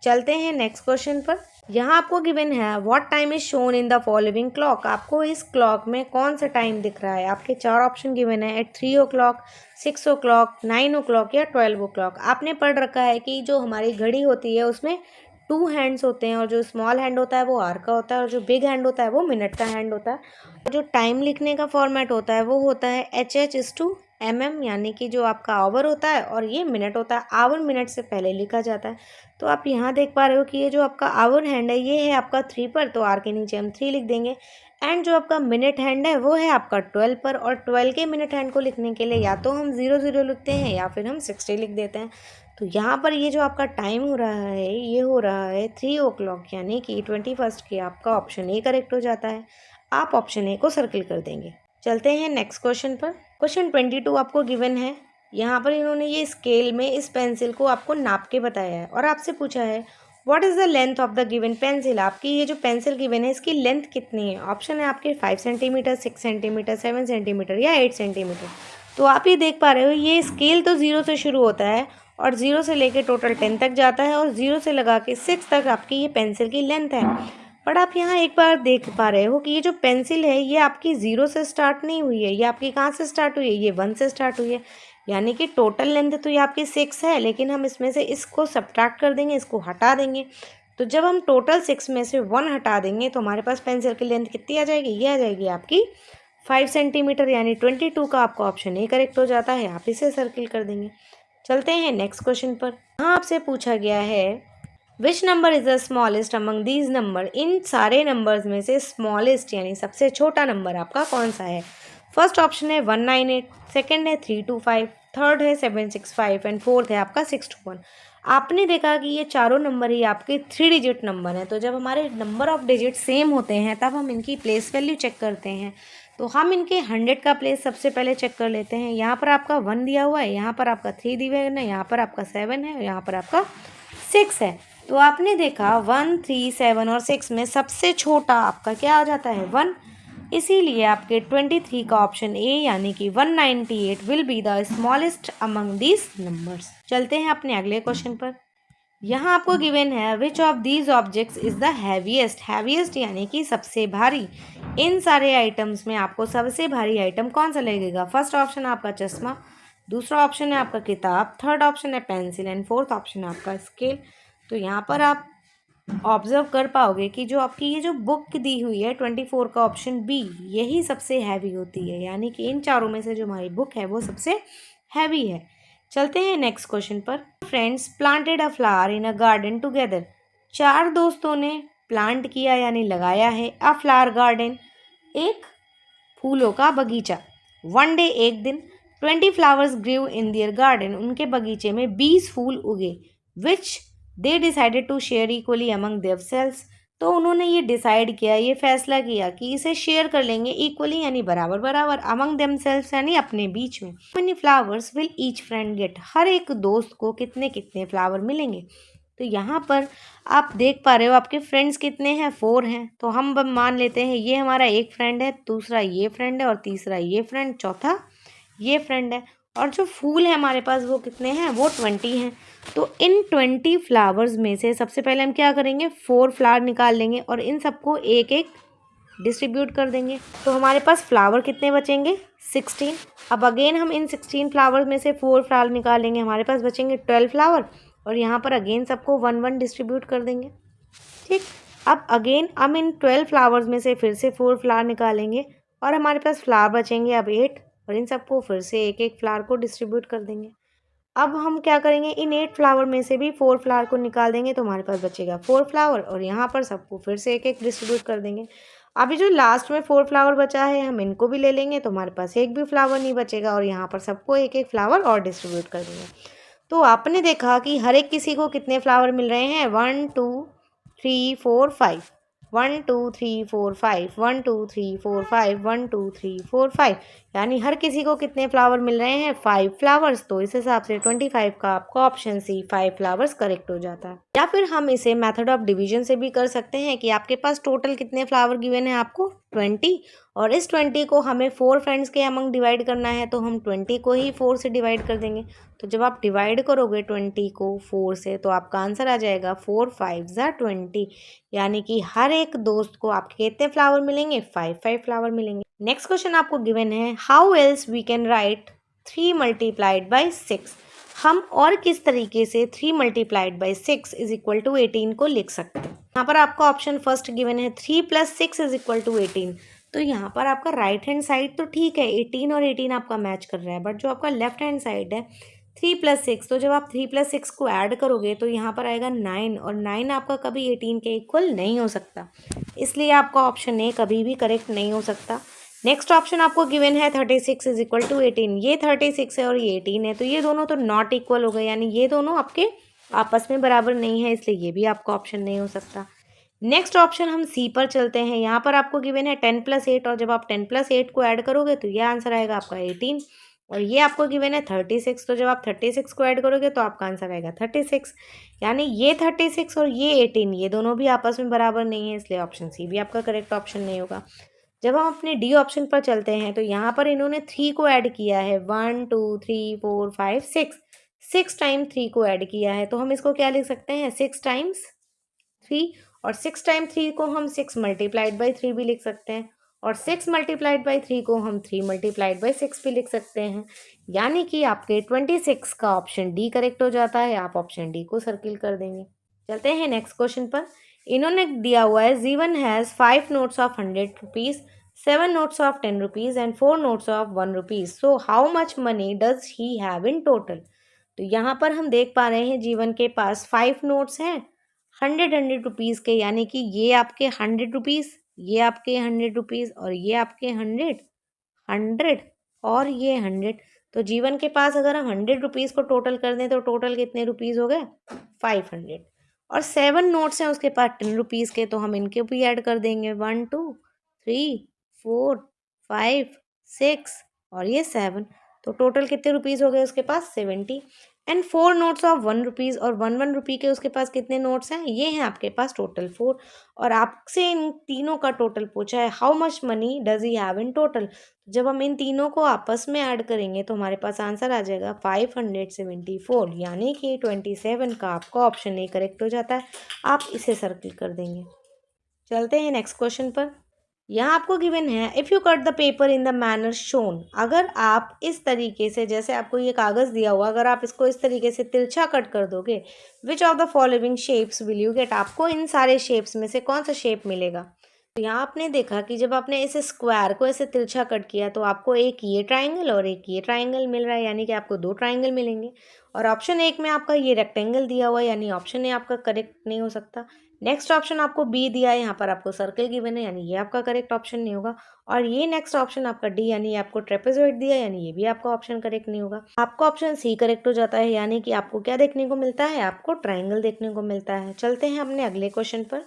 चलते हैं नेक्स्ट क्वेश्चन पर। यहाँ आपको गिवन है what time is shown in the following clock. आपको इस क्लॉक में कौन सा टाइम दिख रहा है। आपके 4 ऑप्शन गिवन है एट 3 o'clock, 6 o'clock, 9 o'clock या 12 o'clock। आपने पढ़ रखा है कि जो हमारी घड़ी होती है उसमें 2 हैंड्स होते हैं और जो स्मॉल हैंड होता है वो आवर का होता है और जो बिग हैंड होता है वो मिनट का हैंड होता है। जो टाइम लिखने का फॉर्मेट होता है वो होता है HH/mm, यानी कि जो आपका आवर होता है और ये मिनट होता है। आवर मिनट से पहले लिखा जाता है। तो आप यहाँ देख पा रहे हो कि ये जो आपका आवर हैंड है ये है आपका 3 पर, तो आर के नीचे हम 3 लिख देंगे। एंड जो आपका मिनट हैंड है वो है आपका 12 पर, और 12 के मिनट हैंड को लिखने के लिए या तो हम 00 लिखते हैं या फिर हम 60 लिख देते हैं। तो यहाँ पर ये जो आपका टाइम हो रहा है ये हो रहा है 3 o'clock, यानी कि 21st के आपका ऑप्शन ए करेक्ट हो जाता है। आप ऑप्शन ए को सर्किल कर देंगे। चलते हैं नेक्स्ट क्वेश्चन पर। क्वेश्चन 22 आपको गिवन है। यहाँ पर इन्होंने ये स्केल में इस पेंसिल को आपको नाप के बताया है और आपसे पूछा है what is the length of the given pencil. आपकी ये जो पेंसिल गिवन है इसकी लेंथ कितनी है। ऑप्शन है आपके 5 सेंटीमीटर, 6 सेंटीमीटर, 7 सेंटीमीटर या 8 सेंटीमीटर। तो आप ये देख पा रहे हो ये स्केल तो 0 से शुरू होता है और 0 से लेके टोटल 10 तक जाता है और 0 से लगा के 6 तक आपकी ये पेंसिल की लेंथ है। बट आप यहाँ एक बार देख पा रहे हो कि ये जो पेंसिल है ये आपकी 0 से स्टार्ट नहीं हुई है, ये आपकी कहाँ से स्टार्ट हुई है, ये 1 से स्टार्ट हुई है। यानी कि टोटल लेंथ तो ये आपकी 6 है, लेकिन हम इसमें से इसको सब्ट्रैक्ट कर देंगे, इसको हटा देंगे। तो जब हम टोटल 6 में से 1 हटा देंगे तो हमारे पास पेंसिल की लेंथ कितनी आ जाएगी, ये आ जाएगी आपकी 5 सेंटीमीटर, यानी 22 का आपका ऑप्शन ए करेक्ट हो जाता है। आप इसे सर्किल कर देंगे। चलते हैं नेक्स्ट क्वेश्चन पर। यहाँ आपसे पूछा गया है which number is the smallest among these number. इन सारे नंबर्स में से स्मॉलेस्ट यानी सबसे छोटा नंबर आपका कौन सा है। फर्स्ट ऑप्शन है 198, सेकेंड है 325, थर्ड है 765 एंड फोर्थ है आपका 621। आपने देखा कि ये चारों नंबर ही आपके 3 डिजिट नंबर हैं। तो जब हमारे नंबर ऑफ डिजिट सेम होते हैं तब हम इनकी प्लेस वैल्यू चेक करते हैं। तो हम इनके 100 का प्लेस सबसे पहले चेक कर लेते हैं। यहाँ पर आपका 1 दिया हुआ है, यहाँ पर आपका 3 दिया हुआ है, यहाँ पर आपका 7 है और यहाँ पर आपका 6 है। तो आपने देखा 1, 3, 7 और 6 में सबसे छोटा आपका क्या आ जाता है 1। इसीलिए आपके 23 का ऑप्शन ए यानी कि 198 will be the smallest among these numbers. चलते हैं अपने अगले क्वेश्चन पर। यहाँ आपको गिवन है which of these objects is the heaviest. Heaviest यानी कि सबसे भारी। इन सारे आइटम्स में आपको सबसे भारी आइटम कौन सा लगेगा। फर्स्ट ऑप्शन है आपका चश्मा, दूसरा ऑप्शन है आपका किताब, थर्ड ऑप्शन है पेंसिल एंड फोर्थ ऑप्शन है आपका स्केल। तो यहाँ पर आप ऑब्जर्व कर पाओगे कि जो आपकी ये जो बुक दी हुई है 24 का ऑप्शन बी यही सबसे हैवी होती है, यानी कि इन चारों में से जो हमारी बुक है वो सबसे हैवी है। चलते हैं नेक्स्ट क्वेश्चन पर। Friends planted a flower in a garden together. 4 दोस्तों ने प्लांट किया यानी लगाया है अ फ्लावर गार्डन, एक फूलों का बगीचा। वन डे एक दिन 20 flowers grew in their garden. उनके बगीचे में 20 फूल उगे। Which they decided to share equally among themselves. तो उन्होंने ये डिसाइड किया, ये फैसला किया कि इसे शेयर कर लेंगे इक्वली यानी बराबर बराबर, अमंग देमसेल्व्स यानी अपने बीच में। Many flowers will each friend get. हर एक दोस्त को कितने कितने फ्लावर मिलेंगे। तो यहाँ पर आप देख पा रहे हो आपके फ्रेंड्स कितने हैं, 4 हैं। तो हम मान लेते हैं ये हमारा एक फ्रेंड है, दूसरा ये फ्रेंड है और तीसरा ये फ्रेंड, चौथा ये फ्रेंड है। और जो फूल है हमारे पास वो कितने हैं, वो 20 हैं। तो इन 20 फ्लावर्स में से सबसे पहले हम क्या करेंगे, 4 फ्लावर निकाल लेंगे और इन सबको एक एक डिस्ट्रीब्यूट कर देंगे। तो हमारे पास फ्लावर कितने बचेंगे, 16। अब अगेन हम इन 16 फ्लावर में से 4 फ्लावर निकालेंगे, हमारे पास बचेंगे 12 फ्लावर और यहाँ पर अगेन सबको 1 1 डिस्ट्रीब्यूट कर देंगे। ठीक, अब अगेन हम इन 12 फ्लावर्स में से फिर से 4 फ्लावर निकालेंगे और हमारे पास फ्लावर बचेंगे अब 8 और इन सबको फिर से एक एक फ्लावर को डिस्ट्रीब्यूट कर देंगे। अब हम क्या करेंगे, इन 8 फ्लावर में से भी 4 फ्लावर को निकाल देंगे तो हमारे पास बचेगा 4 फ्लावर और यहाँ पर सबको फिर से एक एक डिस्ट्रीब्यूट कर देंगे। अभी जो लास्ट में 4 फ्लावर बचा है हम इनको भी ले लेंगे तो हमारे पास एक भी फ्लावर नहीं बचेगा और यहाँ पर सबको एक एक फ्लावर और डिस्ट्रीब्यूट कर देंगे। तो आपने देखा कि हर एक किसी को कितने फ्लावर मिल रहे हैं, 1 2 3 4 5, 1 2 3 4 5, 1 2 3 4 5, 1 2 3 4 5, यानी हर किसी को कितने फ्लावर मिल रहे हैं, 5 फ्लावर्स। तो इस हिसाब से 25 का आपका ऑप्शन सी 5 फ्लावर्स करेक्ट हो जाता है। या फिर हम इसे मेथड ऑफ डिवीजन से भी कर सकते हैं कि आपके पास टोटल कितने फ्लावर गिवन है आपको, 20, और इस 20 को हमें 4 फ्रेंड्स के अमंग डिवाइड करना है तो हम 20 को ही 4 से डिवाइड कर देंगे। तो जब आप डिवाइड करोगे 20 को 4 से तो आपका आंसर आ जाएगा 4 5 ज़ा 20, यानी कि हर एक दोस्त को आपके कितने फ्लावर मिलेंगे, 5 5 फ्लावर मिलेंगे। नेक्स्ट क्वेश्चन आपको गिवन है how else we can write 3 multiplied by 6। हम और किस तरीके से 3 multiplied by 6 is equal to 18 को लिख सकते हैं। यहाँ पर आपका ऑप्शन फर्स्ट गिवन है 3 + 6 इज इक्वल टू 18। तो यहाँ पर आपका राइट हैंड साइड तो ठीक है, 18 और 18 आपका मैच कर रहा है, बट जो आपका लेफ्ट हैंड साइड है 3 + 6, तो जब आप 3 + 6 को ऐड करोगे तो यहाँ पर आएगा 9, और 9 आपका कभी 18 के इक्वल नहीं हो सकता, इसलिए आपका ऑप्शन ए कभी भी करेक्ट नहीं हो सकता। नेक्स्ट ऑप्शन आपको गिवन है 36 इज इक्वल टू 18। ये 36 है और ये 18 है, तो ये दोनों तो नॉट इक्वल हो गए, यानी ये दोनों आपके आपस में बराबर नहीं है, इसलिए ये भी आपका ऑप्शन नहीं हो सकता। नेक्स्ट ऑप्शन हम सी पर चलते हैं। यहाँ पर आपको गिवन है 10 + 8, और जब आप 10 + 8 को ऐड करोगे तो ये आंसर आएगा आपका 18, और ये आपको गिवन है 36, तो जब आप 36 को ऐड करोगे तो आपका आंसर आएगा 36, यानी ये 36 और ये 18 ये दोनों भी आपस में बराबर नहीं है, इसलिए ऑप्शन सी भी आपका करेक्ट ऑप्शन नहीं होगा। जब हम अपने डी ऑप्शन पर चलते हैं तो यहाँ पर इन्होंने 3 को ऐड किया है, 1 2 3 4 5 6, 6 टाइम 3 को ऐड किया है, तो हम इसको क्या लिख सकते हैं 6 टाइम्स 3, और 6 टाइम 3 को हम 6 मल्टीप्लाइड बाई 3 भी लिख सकते हैं, और 6 मल्टीप्लाइड बाई 3 को हम 3 मल्टीप्लाइड बाई 6 भी लिख सकते हैं, यानी कि आपके 26 का ऑप्शन डी करेक्ट हो जाता है। आप ऑप्शन डी को सर्किल कर देंगे। चलते हैं नेक्स्ट क्वेश्चन पर। इन्होंने दिया हुआ है जीवन has 5 notes of 100 rupees, 7 notes of 10 rupees and 4 notes of 1 rupees, so how much money does he have in total. तो यहाँ पर हम देख पा रहे हैं जीवन के पास 5 नोट्स हैं 100 रुपीज़ के, यानी कि ये आपके 100 रुपीज़, ये आपके 100 रुपीज़, और ये आपके 100 और ये 100। तो जीवन के पास अगर हम 100 रुपीज़ को टोटल कर दें तो टोटल कितने रुपीज़ हो गए 500, और 7 नोट्स हैं उसके पास 10 रुपीज़ के, तो हम इनके भी ऐड कर देंगे 1 2 3 4 5 6 और ये 7, तो टोटल कितने रुपीज़ हो गए उसके पास 70, एंड 4 नोट्स ऑफ 1 रुपीज़, और 1 रुपी के उसके पास कितने नोट्स हैं, ये हैं आपके पास टोटल 4, और आपसे इन तीनों का टोटल पूछा है how much money does he have in total. जब हम इन तीनों को आपस में ऐड करेंगे तो हमारे पास आंसर आ जाएगा 574, यानी कि 27 का आपका ऑप्शन ए करेक्ट हो जाता है। आप इसे सर्किल कर देंगे। चलते हैं नेक्स्ट क्वेश्चन पर। यहाँ आपको गिवन है if you cut the paper in the manner shown, अगर आप इस तरीके से, जैसे आपको ये कागज़ दिया हुआ, अगर आप इसको इस तरीके से तिरछा कट कर दोगे, विच of the following shapes will you get, आपको इन सारे शेप्स में से कौन सा शेप मिलेगा। तो यहाँ आपने देखा कि जब आपने इस स्क्वायर को ऐसे तिरछा कट किया तो आपको एक ये ट्राइंगल और एक ये ट्राइंगल मिल रहा है, यानी कि आपको 2 ट्राइंगल मिलेंगे, और ऑप्शन 1 में आपका ये रेक्टेंगल दिया हुआ है, यानी ऑप्शन ए आपका करेक्ट नहीं हो सकता। नेक्स्ट ऑप्शन आपको बी दिया है, यहाँ पर आपको सर्कल गिवन है, यानी ये आपका करेक्ट ऑप्शन नहीं होगा, और ये नेक्स्ट ऑप्शन आपका डी, यानी ये आपको ट्रेपेजॉइड दिया है, यानी ये भी आपका ऑप्शन करेक्ट नहीं होगा। आपका ऑप्शन सी करेक्ट हो जाता है, यानी कि आपको क्या देखने को मिलता है, आपको ट्राइंगल देखने को मिलता है। चलते हैं अपने अगले क्वेश्चन पर।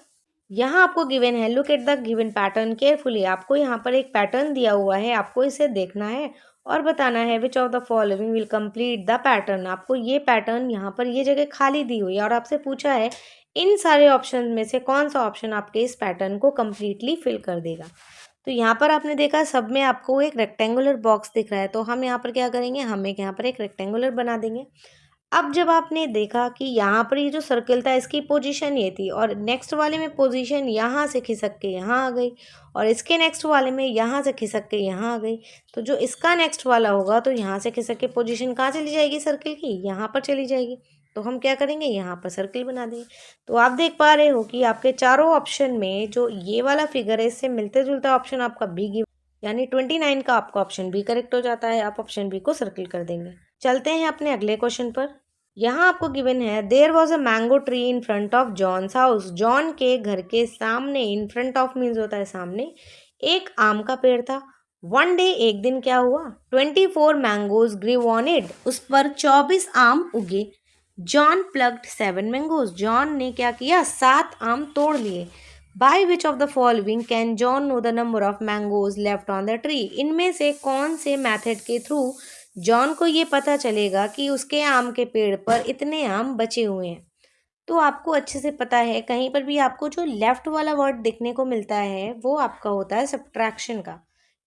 यहाँ आपको गिवन है look at the given pattern carefully, आपको यहाँ पर एक पैटर्न दिया हुआ है, आपको इसे देखना है और बताना है विच of the following will complete the pattern. आपको ये पैटर्न यहाँ पर ये जगह खाली दी हुई है और आपसे पूछा है इन सारे ऑप्शन में से कौन सा ऑप्शन आपके इस पैटर्न को कम्प्लीटली फिल कर देगा। तो यहाँ पर आपने देखा सब में आपको एक रेक्टेंगुलर बॉक्स दिख रहा है, तो हम यहाँ पर क्या करेंगे, हम एक यहाँ पर एक रेक्टेंगुलर बना देंगे। अब जब आपने देखा कि यहाँ पर ये जो सर्कल था इसकी पोजीशन ये थी, और नेक्स्ट वाले में पोजीशन यहाँ से खिसक के यहाँ आ गई, और इसके नेक्स्ट वाले में यहाँ से खिसक के यहाँ आ गई, तो जो इसका नेक्स्ट वाला होगा तो यहाँ से खिसक के पोजीशन कहाँ चली जाएगी सर्कल की, यहाँ पर चली जाएगी। तो हम क्या करेंगे, यहाँ पर सर्कल बना देंगे। तो आप देख पा रहे हो कि आपके चारों ऑप्शन में जो ये वाला फिगर है इससे मिलते जुलता ऑप्शन आपका बी गिवन, यानी 29 का आपका ऑप्शन बी करेक्ट हो जाता है। आप ऑप्शन बी को सर्कल कर देंगे। चलते हैं अपने अगले क्वेश्चन पर। यहाँ आपको गिवन है there was a mango tree in front of John's house, John के घर के सामने, इन फ्रंट ऑफ मीन्स होता है सामने, एक आम का पेड़ था। वन डे एक दिन क्या हुआ, 24 मैंगोज ग्रीव ऑन इट, उस पर 24 आम उगे। जॉन प्लग्ड 7 मैंगोज, जॉन ने क्या किया 7 आम तोड़ लिए। By which of the following can John know the number of mangoes left on the tree, इनमें से कौन से मेथड के थ्रू जॉन को ये पता चलेगा कि उसके आम के पेड़ पर इतने आम बचे हुए हैं। तो आपको अच्छे से पता है कहीं पर भी आपको जो लेफ्ट वाला वर्ड दिखने को मिलता है वो आपका होता है सब्ट्रैक्शन का,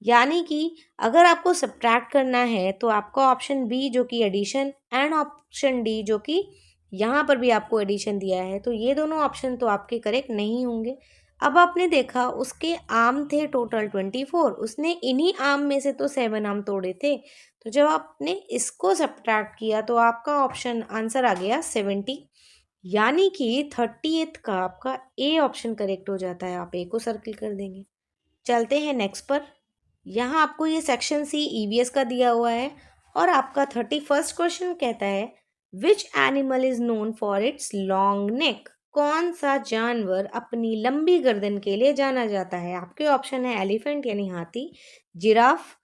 यानी कि अगर आपको सब्ट्रैक्ट करना है तो आपका ऑप्शन बी जो कि एडिशन, एंड ऑप्शन डी जो कि यहाँ पर भी आपको एडिशन दिया है, तो ये दोनों ऑप्शन तो आपके करेक्ट नहीं होंगे। अब आपने देखा उसके आम थे टोटल 24, उसने इन्हीं आम में से तो 7 आम तोड़े थे। तो जब आपने इसको सब्ट्रैक्ट किया तो आपका ऑप्शन आंसर आ गया 70, यानी कि 30th का आपका ए ऑप्शन करेक्ट हो जाता है। आप ए को सर्किल कर देंगे। चलते हैं नेक्स्ट पर। यहाँ आपको ये सेक्शन सी ईवीएस का दिया हुआ है और आपका 31st क्वेश्चन कहता है which animal is known for its long neck. कौन सा जानवर अपनी लंबी गर्दन के लिए जाना जाता है। आपके ऑप्शन है एलिफेंट यानी हाथी, जिराफ,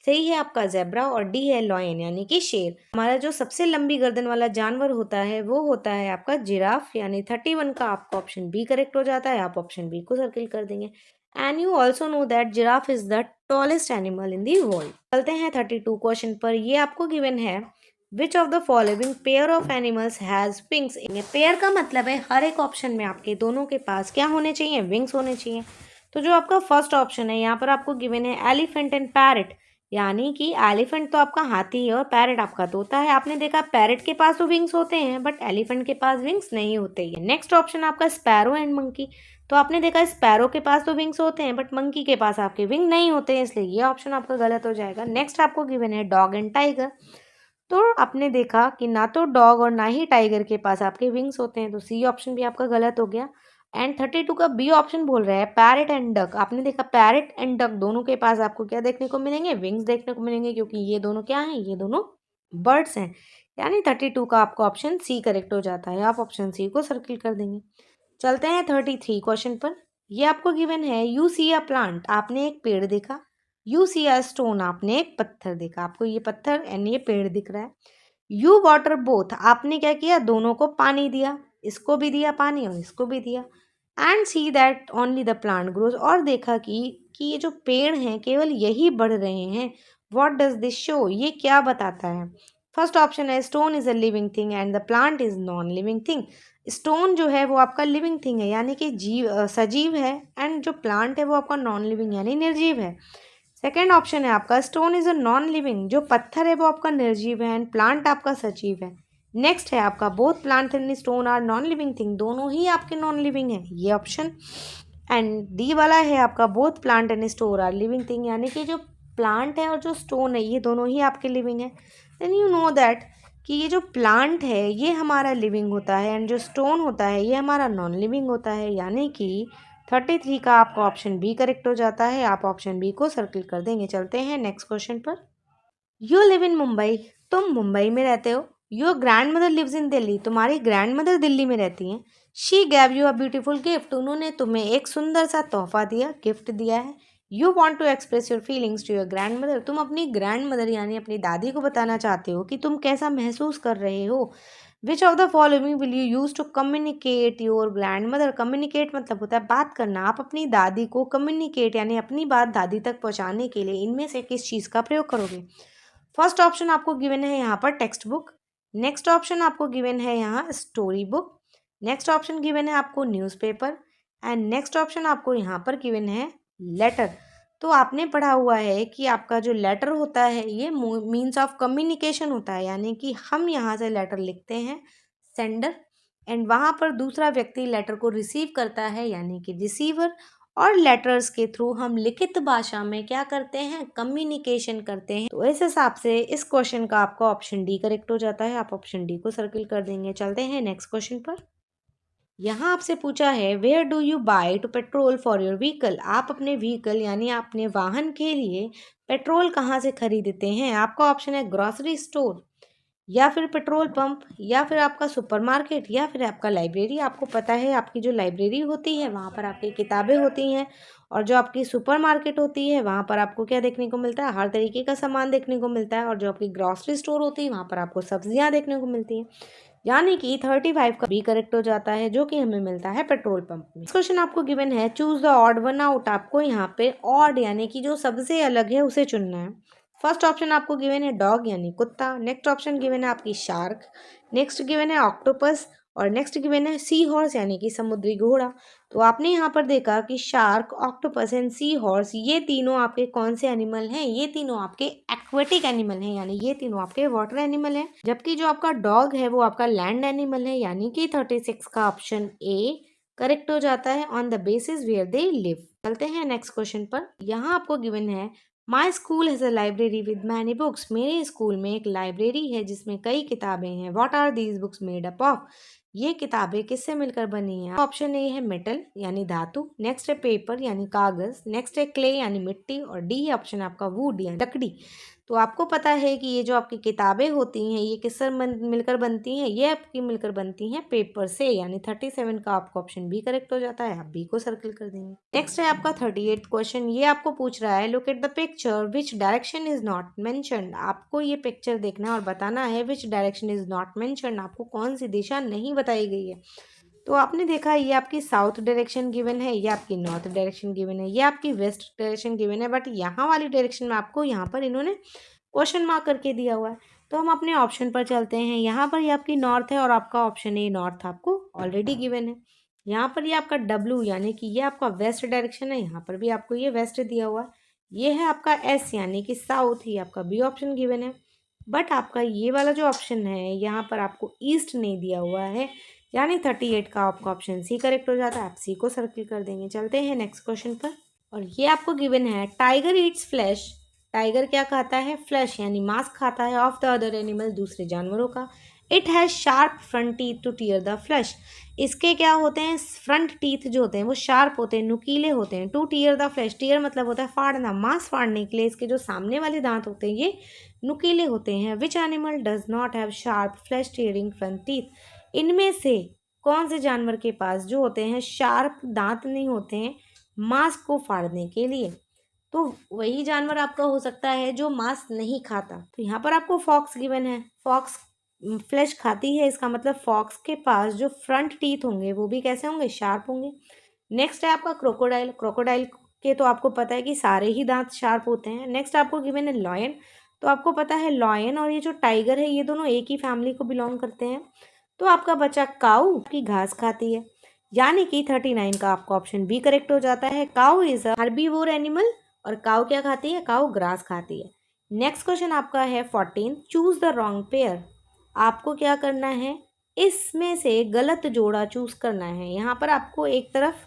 सही है आपका जेब्रा, और डी है लॉयन यानी कि शेर। हमारा जो सबसे लंबी गर्दन वाला जानवर होता है वो होता है आपका जिराफ, यानी 31 का आपका ऑप्शन बी करेक्ट हो जाता है। आप ऑप्शन बी को सर्किल कर देंगे। And you also know that giraffe is the tallest animal in the world. चलते हैं 32 क्वेश्चन पर। ये आपको गिवन है विच of the following pair of animals has wings. Pair का मतलब है हर एक ऑप्शन में आपके दोनों के पास क्या होने चाहिए, विंग्स होने चाहिए। तो जो आपका फर्स्ट ऑप्शन है यहाँ पर आपको गिवन है एलिफेंट एंड पैरट, यानी कि एलिफेंट तो आपका हाथी है और पैरट आपका तोता है। आपने देखा पैरट के पास तो विंग्स होते हैं बट एलिफेंट के पास विंग्स नहीं होते हैं। नेक्स्ट ऑप्शन आपका स्पैरो एंड मंकी, तो आपने देखा स्पैरो के पास तो विंग्स होते हैं बट मंकी के पास आपके विंग नहीं होते हैं, इसलिए ये ऑप्शन आपका गलत हो जाएगा। नेक्स्ट आपको गिवन है डॉग एंड टाइगर, तो आपने देखा कि ना तो डॉग और ना ही टाइगर के पास आपके विंग्स होते हैं, तो सी ऑप्शन भी आपका गलत हो गया। एंड 32 का बी ऑप्शन बोल रहा है पैरट एंड डक। आपने देखा पैरट एंड डक दोनों के पास आपको क्या देखने को मिलेंगे, विंग्स देखने को मिलेंगे, क्योंकि ये दोनों क्या हैं, ये दोनों बर्ड्स हैं। यानी 32 का आपका ऑप्शन सी करेक्ट हो जाता है। आप ऑप्शन सी को सर्किल कर देंगे। चलते हैं 33 क्वेश्चन पर। ये आपको गिवन है यू सी अ प्लांट, आपने एक पेड़ देखा। यू सी अ स्टोन, आपने एक पत्थर देखा। आपको ये पत्थर एंड ये पेड़ दिख रहा है। यू वाटर बोथ, आपने क्या किया, दोनों को पानी दिया, इसको भी दिया पानी और इसको भी दिया। And see that only the plant grows, और देखा कि ये जो पेड़ हैं केवल यही बढ़ रहे हैं। व्हाट डज दिस शो, ये क्या बताता है। फर्स्ट ऑप्शन है stone is a living thing and the plant is non living thing. Stone जो है वो आपका लिविंग थिंग है यानी कि सजीव है, एंड जो प्लांट है वो आपका नॉन लिविंग यानी निर्जीव है। सेकेंड ऑप्शन है आपका stone is a non living, जो पत्थर है वो आपका निर्जीव है एंड प्लांट आपका सजीव है। नेक्स्ट है आपका both plant and stone are non living thing, दोनों ही आपके नॉन लिविंग है, ये ऑप्शन। एंड डी वाला है आपका both plant and stone are living thing, यानी कि जो प्लांट है और जो स्टोन है ये दोनों ही आपके लिविंग है। देन यू नो दैट कि ये जो प्लांट है ये हमारा लिविंग होता है एंड जो स्टोन होता है ये हमारा नॉन लिविंग होता है, यानी कि 33 का आपका ऑप्शन बी करेक्ट हो जाता है। आप ऑप्शन बी को सर्किल कर देंगे। चलते हैं नेक्स्ट क्वेश्चन पर। यू लिव इन मुंबई, तुम मुंबई में रहते हो। Your grandmother lives in Delhi, तुम्हारी ग्रैंड मदर दिल्ली में रहती हैं। She gave you a beautiful gift, उन्होंने तुम्हें एक सुंदर सा तोहफा दिया, गिफ्ट दिया है। You want to express your feelings to your grandmother, तुम अपनी ग्रैंड मदर यानी अपनी दादी को बताना चाहते हो कि तुम कैसा महसूस कर रहे हो। Which of the following will you use to communicate your grandmother. Communicate मतलब होता है बात करना। आप अपनी दादी को कम्युनिकेट यानी अपनी बात दादी तक पहुंचाने के लिए इनमें से किस चीज़ का प्रयोग करोगे। फर्स्ट ऑप्शन आपको गिवन है यहाँ पर टेक्स्ट बुक। नेक्स्ट ऑप्शन आपको गिवन है यहाँ story book. Next option given है आपको न्यूज़पेपर एंड नेक्स्ट ऑप्शन आपको यहाँ पर गिवन है लेटर। तो आपने पढ़ा हुआ है कि आपका जो लेटर होता है ये मीन्स ऑफ कम्युनिकेशन होता है, यानी कि हम यहाँ से लेटर लिखते हैं सेंडर एंड वहाँ पर दूसरा व्यक्ति लेटर को रिसीव करता है यानी कि रिसीवर, और लेटर्स के थ्रू हम लिखित भाषा में क्या करते हैं, कम्युनिकेशन करते हैं। तो इस हिसाब से इस क्वेश्चन का आपका ऑप्शन डी करेक्ट हो जाता है। आप ऑप्शन डी को सर्किल कर देंगे। चलते हैं नेक्स्ट क्वेश्चन पर। यहाँ आपसे पूछा है where do you buy to petrol for your vehicle, आप अपने व्हीकल यानी अपने वाहन के लिए पेट्रोल कहाँ से खरीदते हैं। आपका ऑप्शन है ग्रॉसरी स्टोर या फिर पेट्रोल पंप या फिर आपका सुपरमार्केट या फिर आपका लाइब्रेरी। आपको पता है आपकी जो लाइब्रेरी होती है वहाँ पर आपकी किताबें होती हैं, और जो आपकी सुपरमार्केट होती है वहाँ पर आपको क्या देखने को मिलता है, हर तरीके का सामान देखने को मिलता है, और जो आपकी ग्रॉसरी स्टोर होती है वहाँ पर आपको सब्जियाँ देखने को मिलती हैं। यानी कि 35 का बी करेक्ट हो जाता है, जो कि हमें मिलता है पेट्रोल पंप में। क्वेश्चन आपको गिवन है choose the odd one out, आपको यहाँ पे ऑड यानी कि जो सबसे अलग है उसे चुनना है। फर्स्ट ऑप्शन आपको गिवन है डॉग यानी कुत्ता। नेक्स्ट ऑप्शन गिवन है आपकी शार्क। नेक्स्ट गिवन है ऑक्टोपस और नेक्स्ट गिवन है सी हॉर्स यानी कि समुद्री घोड़ा। तो आपने यहाँ पर देखा कि shark, octopus and seahorse ये तीनों आपके कौन से एनिमल हैं, ये तीनों आपके एक्वेटिक एनिमल हैं, यानी ये तीनों आपके वाटर एनिमल हैं। जबकि जो आपका डॉग है वो आपका लैंड एनिमल है, यानी कि 36 का ऑप्शन ए करेक्ट हो जाता है on the basis where they live. चलते हैं नेक्स्ट क्वेश्चन पर। यहाँ आपको गिवन है my school has a library with many books. मेरे स्कूल में एक लाइब्रेरी है जिसमें कई किताबें हैं। What are these books made up of. ये किताबें किससे मिलकर बनी हैं। ऑप्शन ए है मेटल यानी धातु, नेक्स्ट है पेपर यानी कागज, नेक्स्ट है क्ले यानी मिट्टी, और डी ऑप्शन आपका वुड यानी लकड़ी। तो आपको पता है कि ये जो आपकी किताबें होती हैं ये किससे मिलकर बनती हैं, ये आपकी मिलकर बनती हैं पेपर से, यानी 37 का आपका ऑप्शन बी करेक्ट हो जाता है। आप बी को सर्कल कर देंगे। नेक्स्ट है आपका 38 क्वेश्चन। ये आपको पूछ रहा है look at the picture which direction is not mentioned. आपको ये पिक्चर देखना है और बताना है which direction is not mentioned, आपको कौन सी दिशा नहीं बताई गई है। तो आपने देखा ये आपकी साउथ डायरेक्शन गिवन है, ये आपकी नॉर्थ डायरेक्शन गिवन है, ये आपकी वेस्ट डायरेक्शन गिवन है, बट यहाँ वाली डायरेक्शन में आपको यहाँ पर इन्होंने क्वेश्चन मार्क करके दिया हुआ है। तो हम अपने ऑप्शन पर चलते हैं। यहाँ पर ये आपकी नॉर्थ है और आपका ऑप्शन ए नॉर्थ आपको ऑलरेडी गिवन है। यहाँ पर ये आपका डब्ल्यू यानी कि ये आपका वेस्ट डायरेक्शन है, यहाँ पर भी आपको ये वेस्ट दिया हुआ है। ये है आपका एस यानी कि साउथ, ही आपका बी ऑप्शन गिवन है। बट आपका ये वाला जो ऑप्शन है यहाँ पर आपको ईस्ट नहीं दिया हुआ है, यानी 38 का आपका ऑप्शन सी करेक्ट हो जाता है। आप सी को सर्किल कर देंगे। चलते हैं नेक्स्ट क्वेश्चन पर। और ये आपको गिवन है टाइगर ईट्स फ्लैश। टाइगर क्या खाता है, फ्लैश यानी मांस खाता है, ऑफ द अदर एनिमल दूसरे जानवरों का। It has sharp front teeth to tear the flash. इसके क्या होते हैं, फ्रंट टीथ जो होते हैं वो शार्प होते हैं, नुकीले होते हैं। To tear the flesh, tear मतलब होता है फाड़ना, मांस फाड़ने के लिए इसके जो सामने वाले दांत होते हैं ये नुकीले होते हैं। Which animal does not have sharp flash tearing front teeth. इनमें से कौन से जानवर के पास जो होते हैं शार्प दांत नहीं होते हैं मांस को फाड़ने के लिए। तो वही जानवर आपका हो सकता है जो मांस नहीं खाता। तो यहाँ पर आपको फॉक्स गिवन है, फॉक्स फ्लैश खाती है, इसका मतलब फॉक्स के पास जो फ्रंट टीथ होंगे वो भी कैसे होंगे, शार्प होंगे। नेक्स्ट है आपका क्रोकोडाइल। क्रोकोडाइल के तो आपको पता है कि सारे ही दांत शार्प होते हैं। नेक्स्ट आपको गिवन है लॉयन। तो आपको पता है लॉयन और ये जो टाइगर है ये दोनों एक ही फैमिली को बिलोंग करते हैं। तो आपका बचा काऊ की घास खाती है, यानी कि 39 का आपका ऑप्शन बी करेक्ट हो जाता है। काऊ इज अ हर्बीवोर एनिमल, और काऊ क्या खाती है, काऊ ग्रास खाती है। नेक्स्ट क्वेश्चन आपका है 14, चूज द रॉन्ग पेयर। आपको क्या करना है, इसमें से गलत जोड़ा चूज करना है। यहाँ पर आपको एक तरफ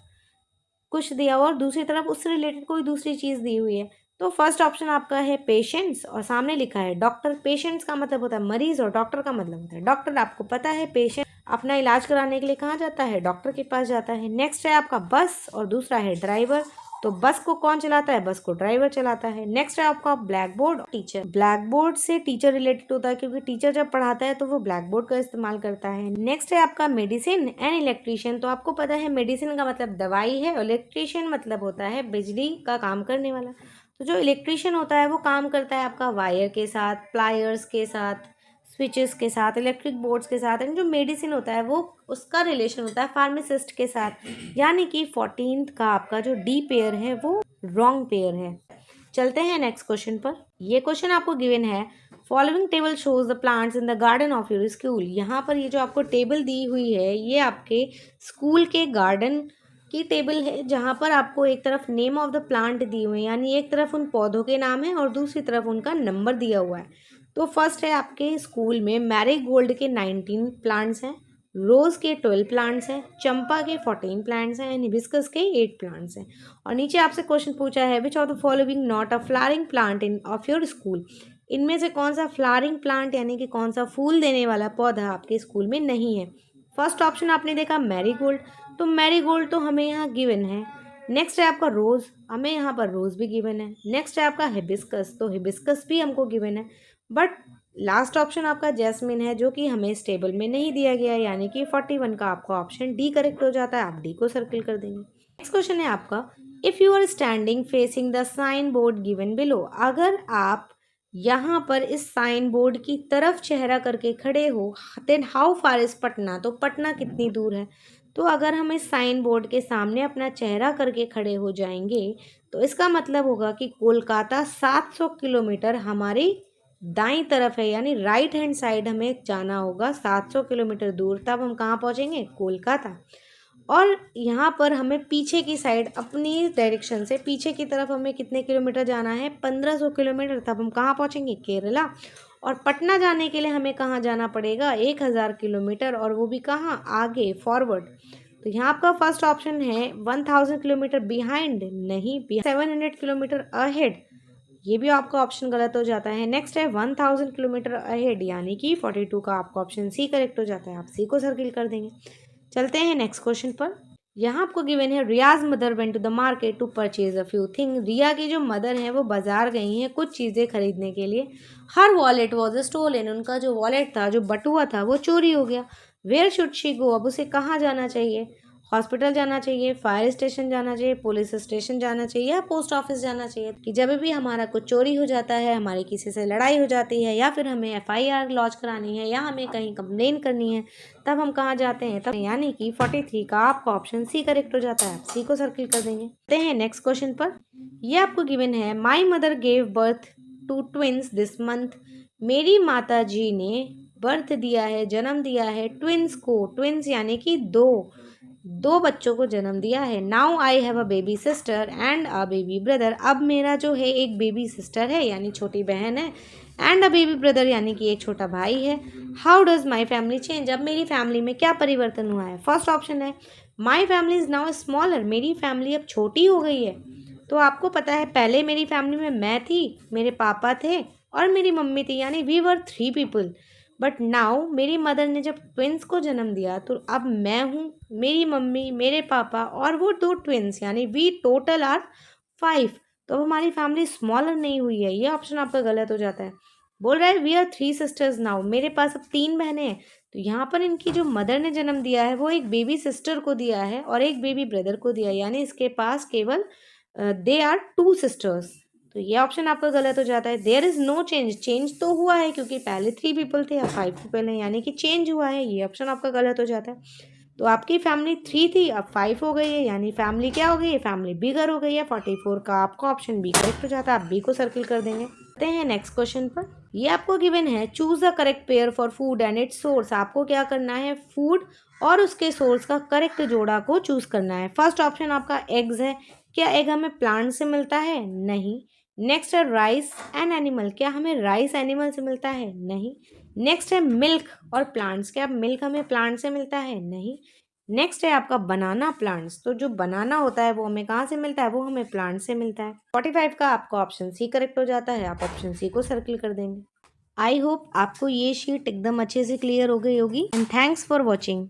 कुछ दिया हुआ और दूसरी तरफ उससे रिलेटेड कोई दूसरी चीज़ दी हुई है। तो फर्स्ट ऑप्शन आपका है पेशेंट्स और सामने लिखा है डॉक्टर। पेशेंट्स का मतलब होता है मरीज और डॉक्टर का मतलब होता है डॉक्टर। आपको पता है पेशेंट अपना इलाज कराने के लिए कहाँ जाता है, डॉक्टर के पास जाता है। नेक्स्ट है आपका बस और दूसरा है ड्राइवर। तो बस को कौन चलाता है, बस को ड्राइवर चलाता है। नेक्स्ट है आपका black board, teacher. Black board से टीचर रिलेटेड होता है क्योंकि टीचर जब पढ़ाता है तो वो ब्लैक बोर्ड का इस्तेमाल करता है। नेक्स्ट है आपका मेडिसिन एंड इलेक्ट्रीशियन। तो आपको पता है मेडिसिन का मतलब दवाई है, इलेक्ट्रीशियन मतलब होता है बिजली का काम करने वाला। तो जो इलेक्ट्रीशियन होता है वो काम करता है आपका वायर के साथ, प्लायर्स के साथ, स्विचेस के साथ, इलेक्ट्रिक बोर्ड्स के साथ। एंड जो मेडिसिन होता है वो उसका रिलेशन होता है फार्मासिस्ट के साथ, यानी कि 14th का आपका जो डी पेयर है वो रॉन्ग पेयर है। चलते हैं नेक्स्ट क्वेश्चन पर। ये क्वेश्चन आपको गिवन है following table shows the plants in the garden of your school. यहाँ पर ये जो आपको टेबल दी हुई है ये आपके स्कूल के गार्डन की टेबल है, जहाँ पर आपको एक तरफ नेम ऑफ द प्लांट दी हुई है, यानी एक तरफ उन पौधों के नाम है और दूसरी तरफ उनका नंबर दिया हुआ है। तो फर्स्ट है आपके स्कूल में मैरीगोल्ड के 19 प्लांट्स हैं, रोज़ के 12 प्लांट्स हैं, चंपा के 14 प्लांट्स हैं, हिबिस्कस के 8 प्लांट्स हैं। और नीचे आपसे क्वेश्चन पूछा है विच of the following not a flowering plant in of your school. इनमें से कौन सा फ्लावरिंग प्लांट यानी कि कौन सा फूल देने वाला पौधा आपके स्कूल में नहीं है। फर्स्ट ऑप्शन आपने देखा मैरीगोल्ड, तो मैरीगोल्ड तो हमें यहाँ गिवन है। नेक्स्ट है आपका रोज़, हमें यहाँ पर रोज़ भी गिवन है। नेक्स्ट है आपका हिबिस्कस, तो हिबिस्कस भी हमको गिवन है। बट लास्ट ऑप्शन आपका जैस्मिन है जो कि हमें इस टेबल में नहीं दिया गया, यानी कि 41 का आपका ऑप्शन डी करेक्ट हो जाता है। आप डी को सर्किल कर देंगे। नेक्स्ट क्वेश्चन है आपका if you are standing facing the sign board given below. अगर आप यहाँ पर इस साइन बोर्ड की तरफ चेहरा करके खड़े हो, then how far is Patna, तो पटना कितनी दूर है। तो अगर हम इस साइन बोर्ड के सामने अपना चेहरा करके खड़े हो जाएंगे तो इसका मतलब होगा कि कोलकाता 700 किलोमीटर हमारी दाईं तरफ है, यानी राइट हैंड साइड हमें जाना होगा 700 किलोमीटर दूर, तब हम कहाँ पहुँचेंगे, कोलकाता। और यहाँ पर हमें पीछे की साइड अपनी डायरेक्शन से पीछे की तरफ हमें कितने किलोमीटर जाना है, 1500 किलोमीटर, तब हम कहाँ पहुँचेंगे, केरला। और पटना जाने के लिए हमें कहाँ जाना पड़ेगा, 1000 किलोमीटर, और वो भी कहाँ, आगे फॉरवर्ड। तो यहाँ आपका फर्स्ट ऑप्शन है 1000 किलोमीटर बिहाइंड, नहीं 700 किलोमीटर अहेड, ये भी आपका ऑप्शन गलत हो जाता है। नेक्स्ट है 1000 किलोमीटर अहेड, यानी कि 42 का आपका ऑप्शन सी करेक्ट हो जाता है। आप सी को सर्किल कर देंगे। चलते हैं नेक्स्ट क्वेश्चन पर। यहाँ आपको गिवन है Riya's mother went to the market to purchase a few thing. Riya की जो मदर हैं वो बाजार गई हैं कुछ चीज़ें खरीदने के लिए। हर वॉलेट वॉज स्टोलन, उनका जो वॉलेट था, जो बटुआ था, वो चोरी हो गया। वेयर शुड शी गो, अब उसे कहाँ जाना चाहिए? हॉस्पिटल जाना चाहिए, फायर स्टेशन जाना चाहिए, पुलिस स्टेशन जाना चाहिए या पोस्ट ऑफिस जाना चाहिए? कि जब भी हमारा कुछ चोरी हो जाता है, हमारी किसी से लड़ाई हो जाती है, या फिर हमें FIR लॉन्च करानी है, या हमें कहीं कंप्लेन करनी है, तब हम कहाँ जाते हैं? तब यानी कि 43 का आपका ऑप्शन सी करेक्ट हो जाता है। आप सी को सर्किल कर देंगे। आते हैं नेक्स्ट क्वेश्चन पर। ये आपको गिवन है my mother gave birth to twins this month. मेरी माता जी ने बर्थ दिया है, जन्म दिया है ट्विंस को। ट्विंस यानी कि दो बच्चों को जन्म दिया है। Now I have a baby sister and a baby brother. अब मेरा जो है एक बेबी सिस्टर है यानी छोटी बहन है, एंड अ बेबी ब्रदर यानी कि एक छोटा भाई है। How does my family change, अब मेरी फैमिली में क्या परिवर्तन हुआ है? फर्स्ट ऑप्शन है my family is now smaller, मेरी फैमिली अब छोटी हो गई है। तो आपको पता है पहले मेरी फैमिली में मैं थी, मेरे पापा थे और मेरी मम्मी थी, यानी we were 3 people. But now मेरी मदर ने जब ट्विंस को जन्म दिया तो अब मैं हूँ, मेरी मम्मी, मेरे पापा और वो 2 ट्विंस, यानी वी टोटल आर 5। तो अब हमारी फैमिली स्मॉलर नहीं हुई है, ये ऑप्शन आपका गलत हो जाता है। बोल रहा है वी आर 3 सिस्टर्स नाउ, मेरे पास अब 3 बहनें हैं। तो यहाँ पर इनकी जो मदर ने जन्म दिया है वो एक बेबी सिस्टर को दिया है और एक बेबी ब्रदर को दिया है, यानी इसके पास केवल दे आर 2 सिस्टर्स। तो ये ऑप्शन आपका गलत हो जाता है। There is no change, change तो हुआ है क्योंकि पहले 3 पीपल थे अब 5 पीपल हैं, यानी कि चेंज हुआ है, ये ऑप्शन आपका गलत हो जाता है। तो आपकी फैमिली 3 थी अब 5 हो गई है, यानी फैमिली क्या हो गई है? फैमिली बिगर हो गई है। 44 का आपका ऑप्शन बी करेक्ट हो जाता है। आप बी को सर्किल कर देंगे। आते हैं नेक्स्ट क्वेश्चन पर। ये आपको गिवन है choose the correct pair for food and it's source. आपको क्या करना है? फूड और उसके सोर्स का करेक्ट जोड़ा को चूज करना है। फर्स्ट ऑप्शन आपका एग्स है। क्या एग हमें प्लांट से मिलता है? नहीं। नेक्स्ट है राइस एंड एनिमल, क्या हमें राइस एनिमल से मिलता है? नहीं। नेक्स्ट है मिल्क और प्लांट्स, क्या मिल्क हमें प्लांट से मिलता है? नहीं। नेक्स्ट है आपका बनाना प्लांट्स, तो जो बनाना होता है वो हमें कहाँ से मिलता है? वो हमें प्लांट से मिलता है। 45 का आपका ऑप्शन सी करेक्ट हो जाता है। आप ऑप्शन सी को सर्किल कर देंगे। आई होप आपको ये शीट एकदम अच्छे से क्लियर हो गई होगी एंड थैंक्स फॉर वॉचिंग।